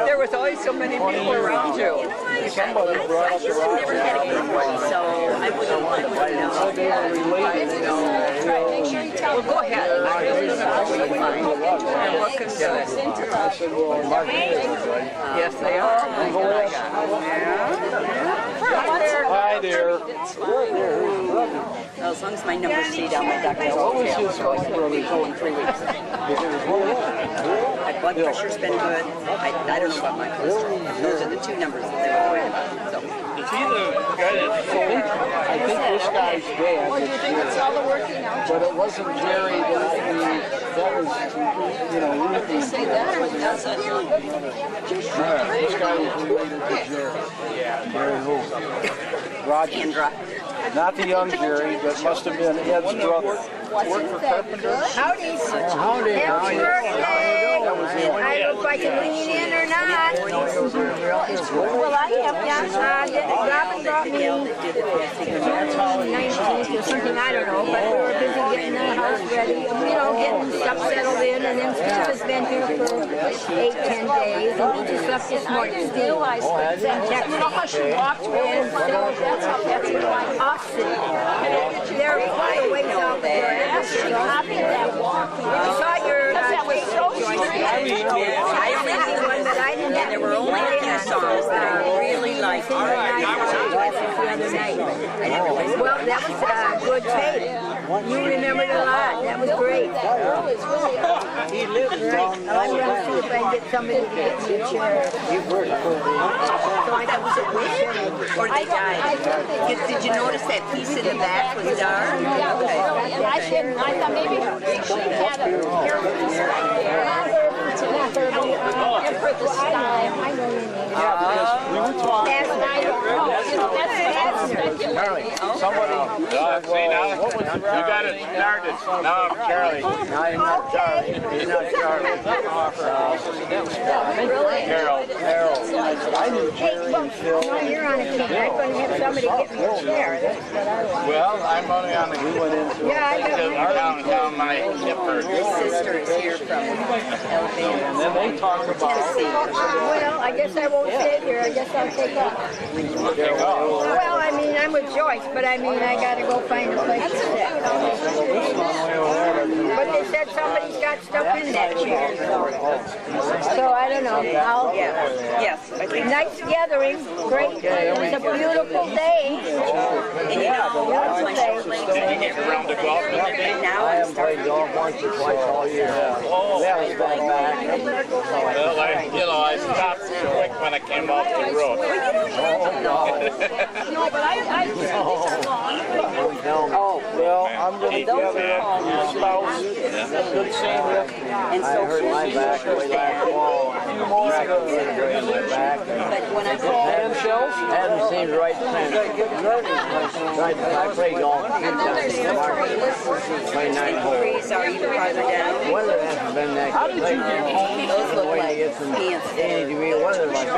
There was always so many people around you. Somebody brought up the never had a good one, so I wouldn't want to know. Make sure you tell Well, go ahead. And what can do it? Yes, they are. Hi there. As long as my numbers stay down, my doctor's okay. So I said we go in 3 weeks. My blood pressure's been good. I don't know about my cholesterol. Those are the 2 numbers that they were worried about. So. Is he the guy that sold? I think this guy's dad. Well, you think it's all the working out? But it wasn't Jerry that was, They say that, but that's it. this guy was related to Jerry. Jerry who? Roger. Andra. Not the young Jerry, but must have been Ed's brother. Worked for Carpenter. Howdy. Howdy. Happy birthday. I don't know if I can lean in or not. Well, I am, yeah. Robin brought me 19th or something, I don't know, but we were busy getting the house ready, getting stuff settled in, and then Steve has been here for 8-10 days, and he just left this morning. Still, I sent text. You know how she walked and so that's Austin. They're quite a ways out there. I saw your That was so sweet. I only one, but I didn't. And there were only a few songs that I really liked. The other night. Well, that was good tape. You remembered a lot. That was great. He lives right. I'm going to see if I can get somebody to get me a chair. So I thought, was it win? Or they died. Did you notice that piece in the back was dark? I didn't. I thought maybe she had a hairpiece right there. And for the style. I know you mean. Yeah, because we were talking. Charlie, somebody. See now, you got it started. Now I'm Charlie. No, he's not Charlie. He's not Charlie. Harold. I knew Jerry and Phil. You're on a team. I'm going to have somebody get me a chair. That's what I want. Well, I'm only on the. We went into Yeah, I know. Down my hip hurt. Sister is here from Alabama. and then they talked about Well, I guess I won't sit here. I guess I'll take off. Well, I mean, I'm with Joyce, but I mean, I got to go find a place to sit. But they said somebody's got stuff in that chair. So I don't know. Yes. Nice gathering. Great. It was a beautiful day. And you know, Did you get around the golf? I haven't played golf once or twice all year. That was going back. Well, I stopped quick when I came off the road. No, but I oh, well, I'm going to gather up your spouse. Good seeing you. And so I hurt my back way last fall. My back. But when I Hand shells? Hasn't seemed right since. I played golf a few times. Played 9 holes. degrees are even farther down. Weather hasn't been that good. How did you get Those look way to like get some pants. 80-degree weather like this?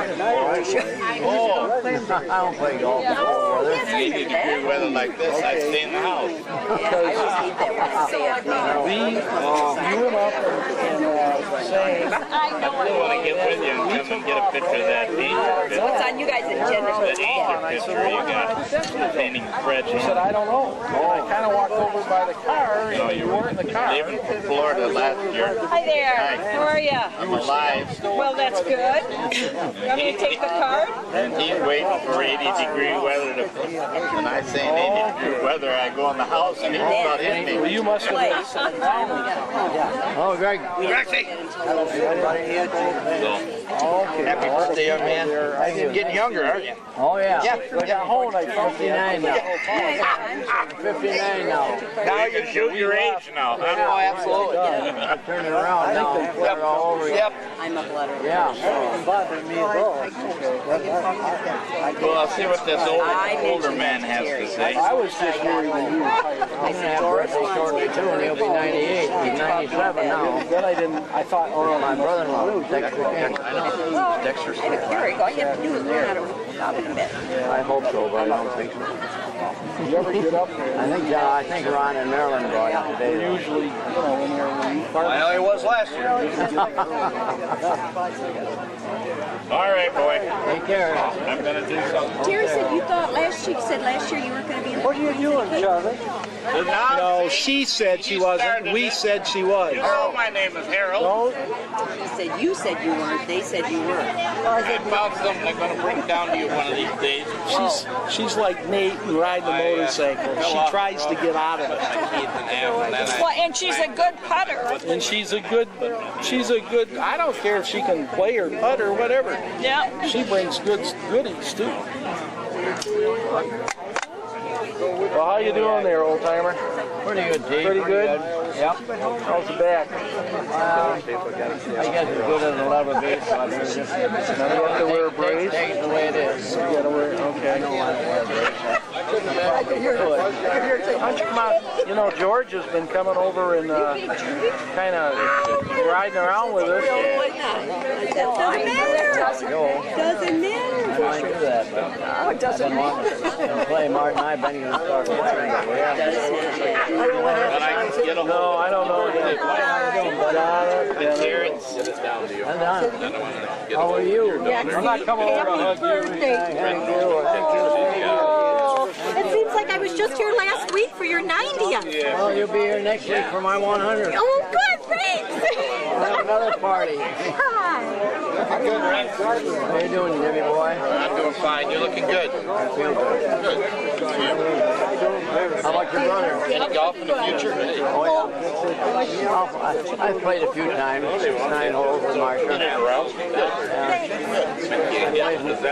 I don't play golf in cold weather. 80-degree weather like this, I'd stay in the house. Yeah, I always hate that when I say it. You went up and sang. I know I want to get with you and come and get a picture of that angel. What's on you guys' agenda for The today? angel picture you got painting Fred. She said, I don't know. And I kind of walked over by the car, and you weren't in the car. Leaving from Florida last year. Hi there. Hi. How are you? I'm alive. Well, that's good. Want me to take the card? And he's waiting for 80-degree weather to. When I say 80-degree weather, I go in the house and he's about hitting me. Well, you must have been. Oh, Greg. Rexy! Okay. Happy birthday, young man. You're getting younger, aren't you? Oh, yeah. Yeah. How old are you? 59 now. 59 now. Now you show your age now. Huh? Oh, absolutely. I turn it around now. Yep. All over. Yep. I'm a letter. Yeah. Well, I'll see what this older man has to say. I was just worried when you retired. I'm going to have a birthday shortly, too, and he'll be 98. He's 97 now. Then I thought, oh, My brother-in-law, Dexter King. I know. Dexter's I have a Keurig. All you have to do is learn how to stop in bed. I hope so, but I don't think so. you ever get up there? I think Ron and Marilyn brought it today. Usually, when you're I know he was last year. All right, boy. Take care. I'm going to do something. Terry said you said last year you weren't going to be in the What are you doing, Charlie? No, she said she wasn't. We said she was. Hello, my name is Harold. No, He said you said you weren't. They said you were. I found something I'm going to bring down to you one of these days. she's like Nate and riding the motorcycle. She tries to get out of it. Well, and she's a good putter. And she's a good, I don't care if she can play or putt or whatever. Yeah. She brings goodies too. Well, how you doing there, old timer? Pretty good, Dave. Pretty good? Yep. How's the back? I guess it's good as a leather base. So I just You have to wear a brace? take it the way it is. You gotta wear, okay. I don't want to wear a brace. Why don't you come out? You know, George has been coming over and kind of riding around with us. Doesn't matter. Doesn't matter. I might do that, but Oh, it doesn't matter. play Martin. I've been going to start pitching. But I can get a No, I don't know that. Jared, sit it down to you. I'm done. How are you? I'm not coming over to hug you. Thank you. It seems like I was just here last week for your 90th. Well, you'll be here next week for my 100th. Oh, good, thanks. We'll have another party. Hi. Good, Rex. How you doing, Jimmy boy? I'm doing fine. You're looking good. I feel good. How about your brother? Any golf in the future? Oh, yeah. I've played a few times, 6-9 holes with Marshall.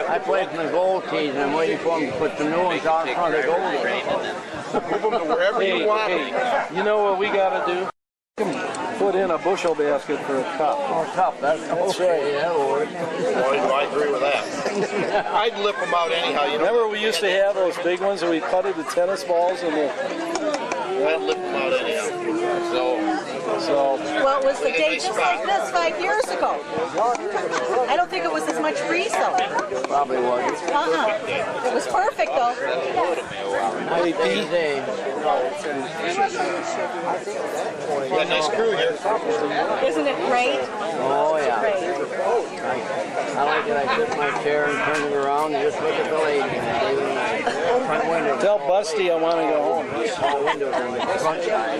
I played from the gold tees, and I'm waiting for them to put some new ones out in front of the gold tees. Move them to wherever you want. Hey, you know what we got to do? Put in a bushel basket for a cup. Oh, cup, that's right, yeah, Lord. Boy, do I agree with that. I'd lip them out anyhow. You know. Remember we used to have those big ones that we putted the tennis balls in the... I'd lip them out anyhow. So Well, it was the day just like this 5 years ago. I don't think it was as much breeze though. Probably wasn't. It was perfect though. Nice day. you got a nice crew here. Isn't it great? Oh, yeah. I like it. I sit my chair and turn it around and just look at the lady. Front window. Tell Busty I want to go home. All the windows on the front side.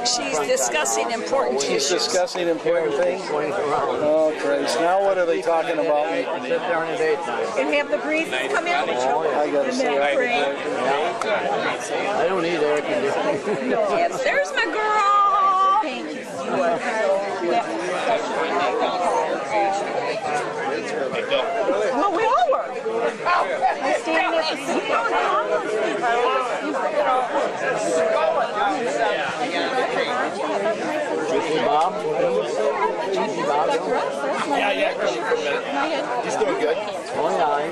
She's discussing important She's issues. discussing important things. Oh, Christ. Now what are they talking about? Sit there in the daytime. And have the breeze come in? I got to say, I don't need air conditioning. Yes, there's my girl. Thank you. Well, we all were. I'm standing at Bob? Yeah. He's doing good. Oh, yeah.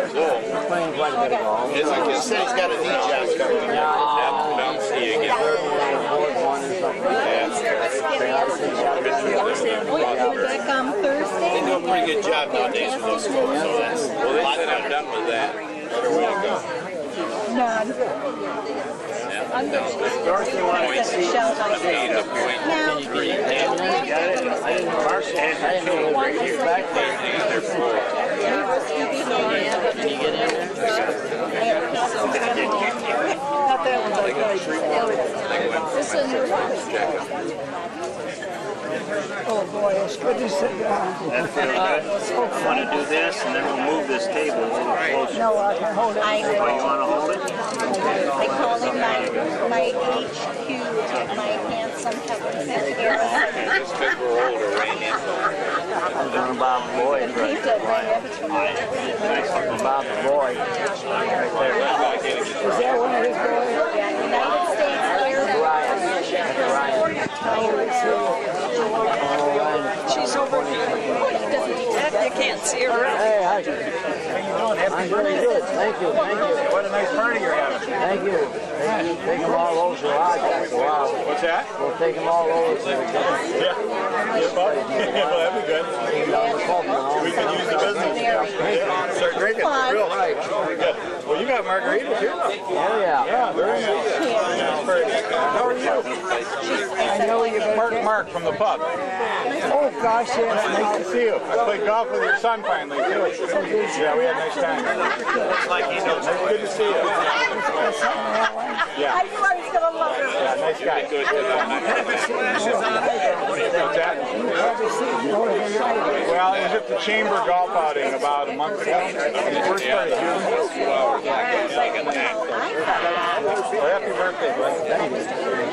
He's playing quite a bit of golf. As I can say, he's got a knee job coming. I'll see you again. They do a pretty good job nowadays with those scores, so that's a lot better. Done with that. Better way to go. none. Dorothy wanted to see the point. Can you get in there? I didn't know where you're back there. Can you get in there? Not that one. This is your Oh boy, it's good to sit down. That feels good. I want to do this, and then we'll move this table a little closer. No, I can hold it. Oh, you want to hold it? They call him my HQ, my handsome Kevin. I'm going to Bob Boyd. Bob Boyd. Is that one of his boys? Yeah, United States Air Ryan. She's over here. You can't see her. Hey, I'm doing good. Thank you. Thank you. What a nice party you're having. Thank you. Take them all over to the lodge after a while. What's that? We'll take them all over to the Yeah. Well, that'd be good. We could use the business. Start drinking. Real nice. Good. Well, you got margaritas here. Oh, yeah. Yeah, very nice. How are you? I know you, but Mark from the pub. oh gosh, yes. Nice to see you. I played golf with your son finally, too. Yeah, we had a nice time. Looks like he knows. Good to see you. Yeah. I knew I was going to love her. Yeah, nice guy. What's that? Well, I was at the Chamber golf outing about a month ago. The first part of June. Well, happy birthday, bud. Thank you.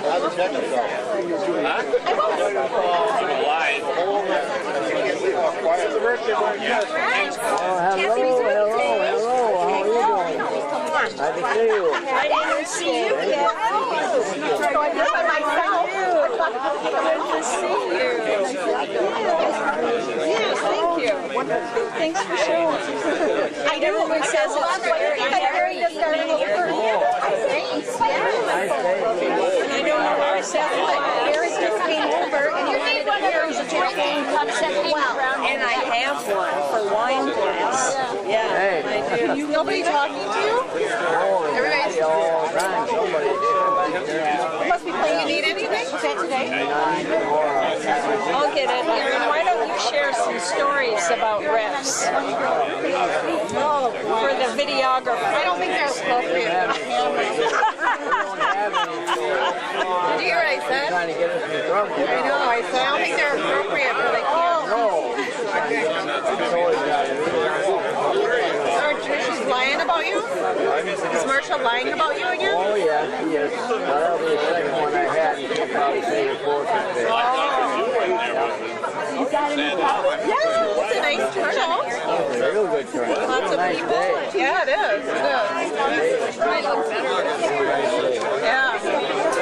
How's the second golf? Happy birthday, bud. Oh, hello. How are you doing? Nice to see you. I didn't see you yet. So I did by myself. Good to see you. Yes, thank you. Thanks for showing. I know it says it's very I don't know where it says what. Eric just came over and you wanted a pair of drinking cups as well. And I have one for wine glass. Yeah, I do. Nobody talking to you? Everybody's all the time. Somebody You must be playing. You need anything? Is that today? I'll get it. Aaron, why don't you share some stories about refs? For the videographer. I don't think they're appropriate. Did you realize that? Trying to get us in trouble. I know. I said I don't think they're appropriate for the camera. Are Trish lying about you? Is Marcia lying about you again? Oh, yeah, she is. Well, that'll be the second one I had, and she'll probably say your fourth is there. Yeah, it's a nice turnout. It's a real good turnout. Lots of Nice people. day. Yeah, it is. Yeah.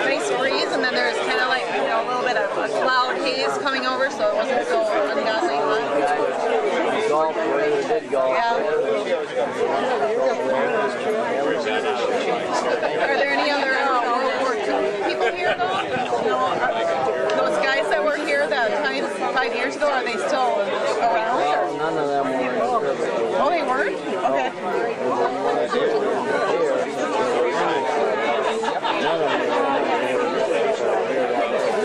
Nice breeze, and then there's kind of like, a little bit of a cloud haze coming over, so it wasn't so ungodly hot. Golf, where we did golf. Yeah. Are there any other World War II people here, though? Those guys that were here that time 5 years ago, are they still around? Well, none of them were in service. Oh, they weren't? Okay.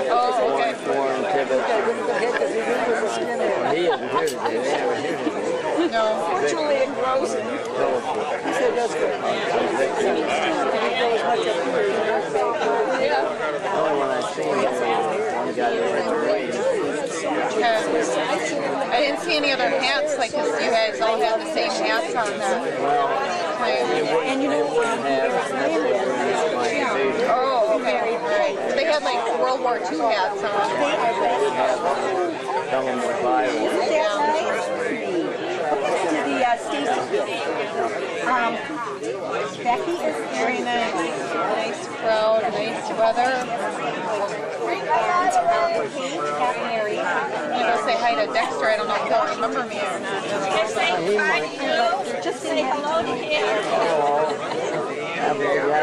Oh, okay. Warren Tibbetts. He isn't here today. They were here today. No, Julian Gross. He said that's good. Yeah. The only one I've seen is one guy that went to race. I didn't see any other hats, like, 'cause you guys all had the same hats on that. And you know what? Oh, okay, right. They had like World War II hats on. Some of them would buy one. To the Stacy. Becky is Very nice. Nice crowd, nice weather. Kate got married. I'm gonna say hi to Dexter. I don't know if he'll remember me or not. Just say hello to him. I'm Erin,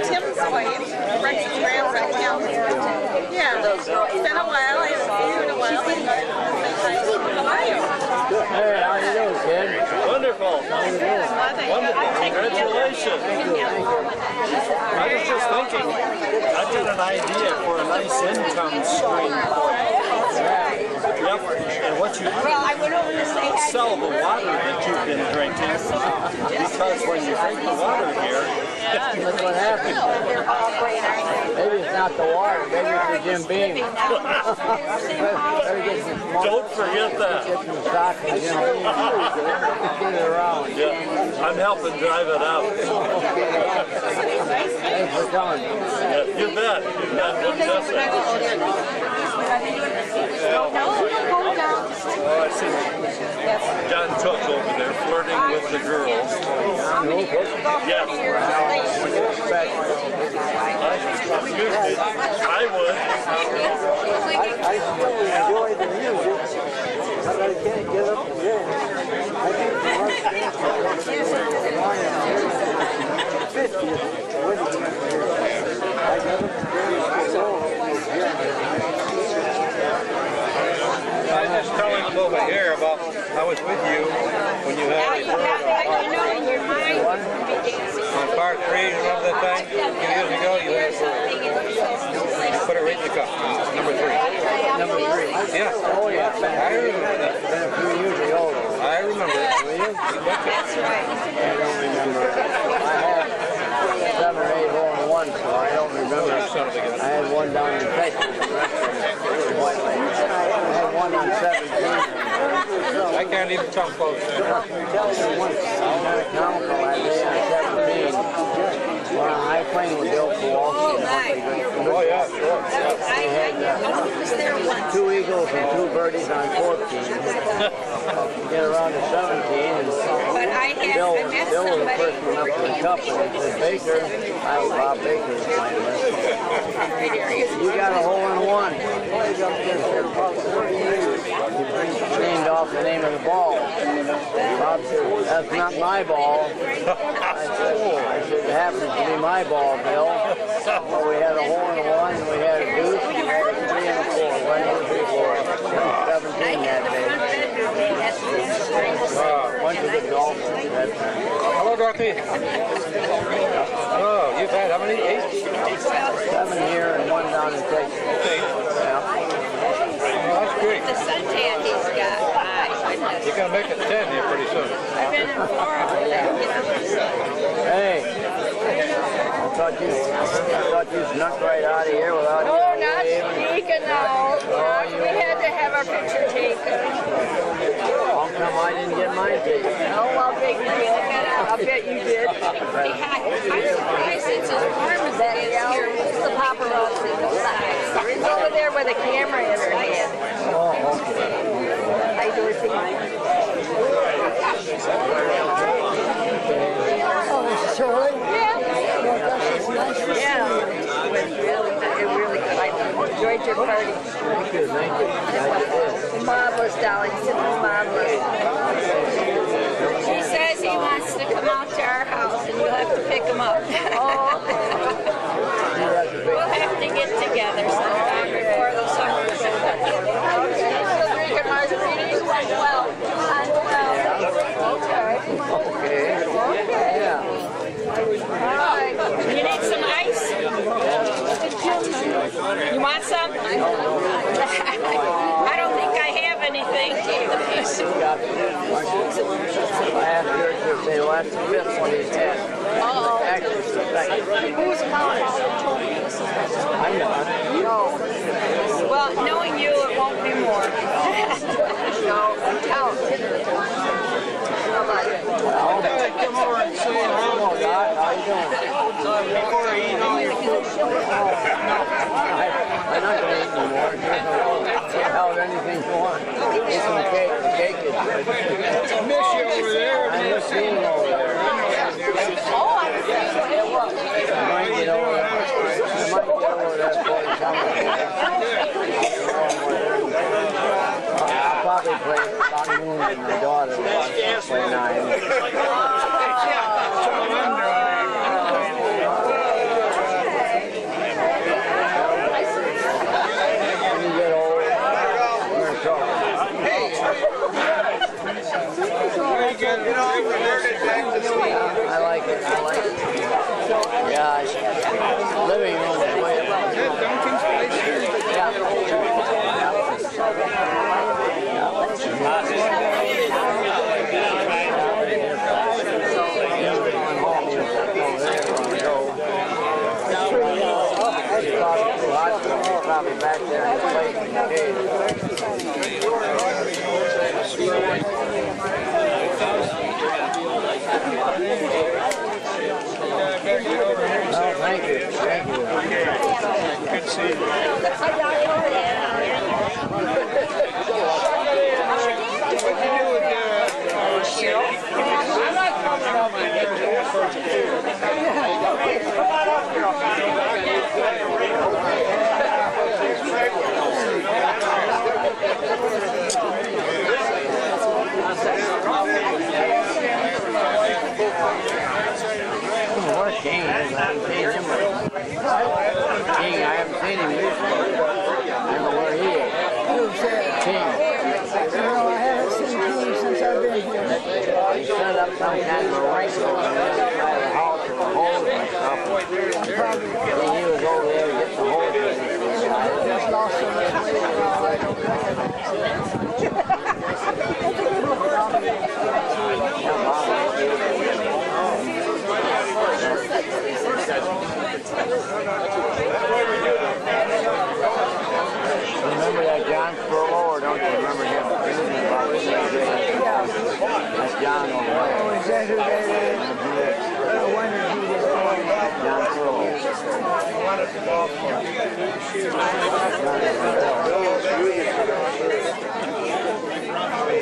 Tim's wife, Rex's grandson. Yeah, it's been a while. I haven't seen you in a while. How are you? Hey, how you doing, kid? Wonderful. Wonderful. Congratulations. I was just thinking, I've got an idea for a nice income stream. Yep. And what you sell the water that you've been drinking, because when you drink the water here, Look what happens. Maybe it's not the water, maybe it's the Jim Beam. don't forget that. Get some stock in Jim Beam. Get it around. Yeah, I'm helping drive it out. Thanks for coming. Yeah, you bet. You bet. Don't miss it. Oh, I see John Took over there flirting with the girls. Yes. Excuse me. I would. I still enjoy the music, but I can't get up and dance. I was just telling them over here about I was with you when you had a on part 3, remember that thing? A few years ago, you had you put it right in the cup. Number 3. Number 3. Yeah. Oh, yeah. I remember that. Been a few years ago. I remember it. That's right. I don't remember. I had 7 or 8 hole in one, so I don't remember. I had one down in Texas. I had one on 17. I can't even come close. I had a comical that day on 17. Well, I played with Bill Kowalski. Oh, yeah, sure. They had 2 eagles and 2 birdies on 14. Get around to 17, and Bill was the first one up to the cup, and he said, Baker, I was Bob Baker was playing with. You got a hole in one. Named off the name of the ball. Bob said, that's not my ball. I said, it happens to be my ball, Bill. Well, we had a hole in one, and we had a deuce, and we had a 3 and a 4. 1, 2, 3, 4. 17 that day. Bunch of good golfers that time. Hello, Dorothy. Oh, you've had how many? 8? 7 here and 1 down in Texas. Yeah. Oh, that's great. The suntan he's got. You're going to make it 10 here pretty soon. I've been in 4 of them. Hey, I thought you snuck right out of here without... No, not Deacon, no. We had to have our picture taken. How come I didn't get mine taken? Oh, well, Big, I bet you did. I'm surprised it's as warm as that is here. It's the paparazzi. It's over there with a camera in her hand. Oh, okay. Hi, Dorothy. Oh, this is Shirley? Yeah. Yeah. It was really good. I enjoyed your party. Thank you, thank you. Marvelous, darling. It was marvelous. She says he wants to come out to our house, and you'll have to pick him up. Oh, we'll have to get together sometime before the summer is over. Okay, so drinking margaritas went well. Okay. Yeah. All right. You need some ice? You want some? I don't think I have anything. Last year, they last the fifth one he's had. Oh. Actually, it's the second. Who's counting? I'm not. No. Well, knowing you, it won't be more. No, count. Come over and say hello, Doc. How you doing? Before I eat all your food. I'm not going to eat anymore. Hell, anything you want. Eat some cake. The cake is good. I miss you over there. I miss being over there. Oh, I might get over there. I might get over there before you come. I'll probably play about noon with my daughter. Play 9. I like it. Yeah, living room is way above. Duncan's place here? Probably back there in the place in the cave. Oh, thank you. Thank you. Good to see you. What a king is. I haven't seen him. King, I haven't seen him recently. I don't know where he is. King. No, I haven't seen King since I've been here. He set up some kind of a wrinkle on the other side of the house with the hose and stuff. He was over there getting the hose and I just lost so much weight. Remember that John Furlow, or don't you remember him? That's John over there. Oh, is that who that is? I wondered who this was. John Furlow.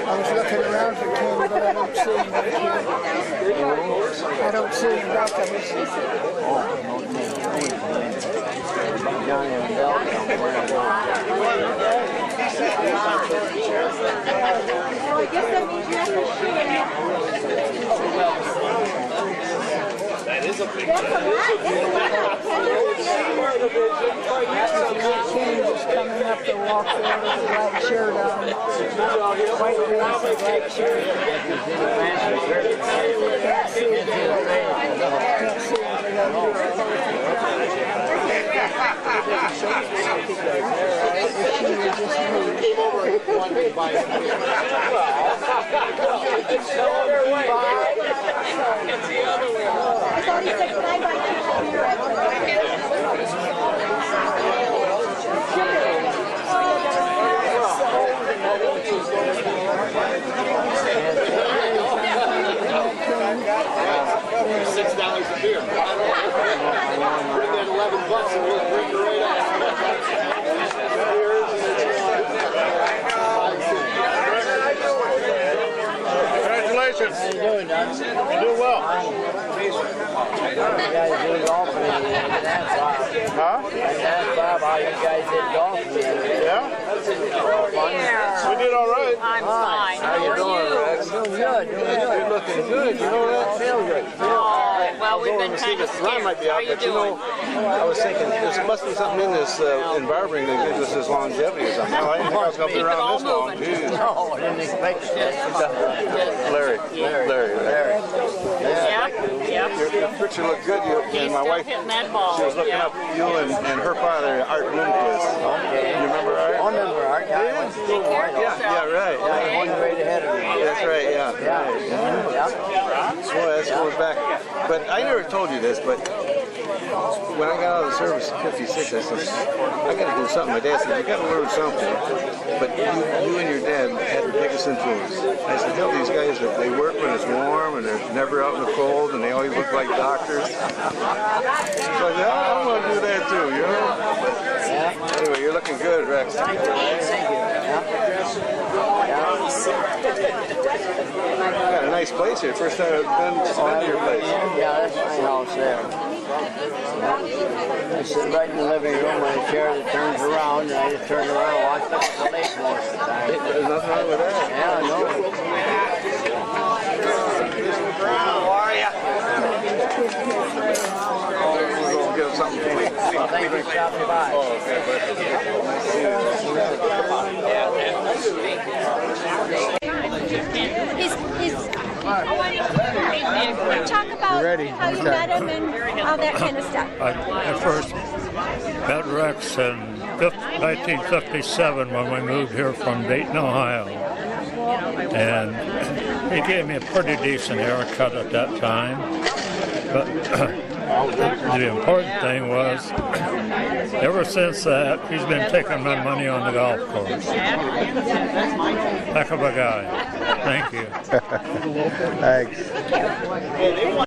I was looking around for King, but I don't see him back here. I don't see him back there. Johnny and Bell don't play I guess that means you have to shoot him. That is a big King is coming up the walk there with a black shirt on. White pants and black shirt. Can't see it. Can't see it. came over and wanted to buy it. It's the other way. It's the other way. I thought he said, can I buy 2? beer. Bring that $11 and we'll bring you right out. Congratulations. How you doing, Doug? You're doing well. You guys do golfing in that, Bob. Huh? That's Bob, how you guys did golfing. Yeah? We did all right. I'm fine. How you doing, Rex? Doing good. You're looking good. You know that? Feel good. Well, we've been kind of scared. Might be How out, you but you doing? know, I was thinking there must be something in this in barbering that gives us this longevity or something. No, I didn't think I was going to be around this long. Jeez. No, I didn't expect it. Larry. Yep. Your picture looked good. And my wife, Hitting that ball. she was looking up you and her father, Art Lindquist. Okay. You remember Art? I remember Art. Yeah, right. One grade ahead of me. That's right, yeah. Boy, that's going back. But I never told you this, but when I got out of the service in '56, I said, I got to do something. My dad said, you got to learn something. But you and your dad had the biggest influence. I said, tell these guys that they work when it's warm and they're never out in the cold and they always look like doctors. So I said, I want to do that too, you know? But anyway, you're looking good, Rex. Thank you. Got a nice place here. First time I've been to your place. Yeah, that's my house there. I sit right in the living room with a chair that turns around, and I just turn around and watch the lake most of the time. There's nothing wrong with that. Yeah, no. How are you? We'll get something for you. Well, thank you for stopping by. Talk about how you met him and all that kind of stuff. I first met Rex in 1957 when we moved here from Dayton, Ohio. And he gave me a pretty decent haircut at that time. But the important thing was, ever since that, he's been taking my money on the golf course. Heck of a guy. Thank you. Thanks.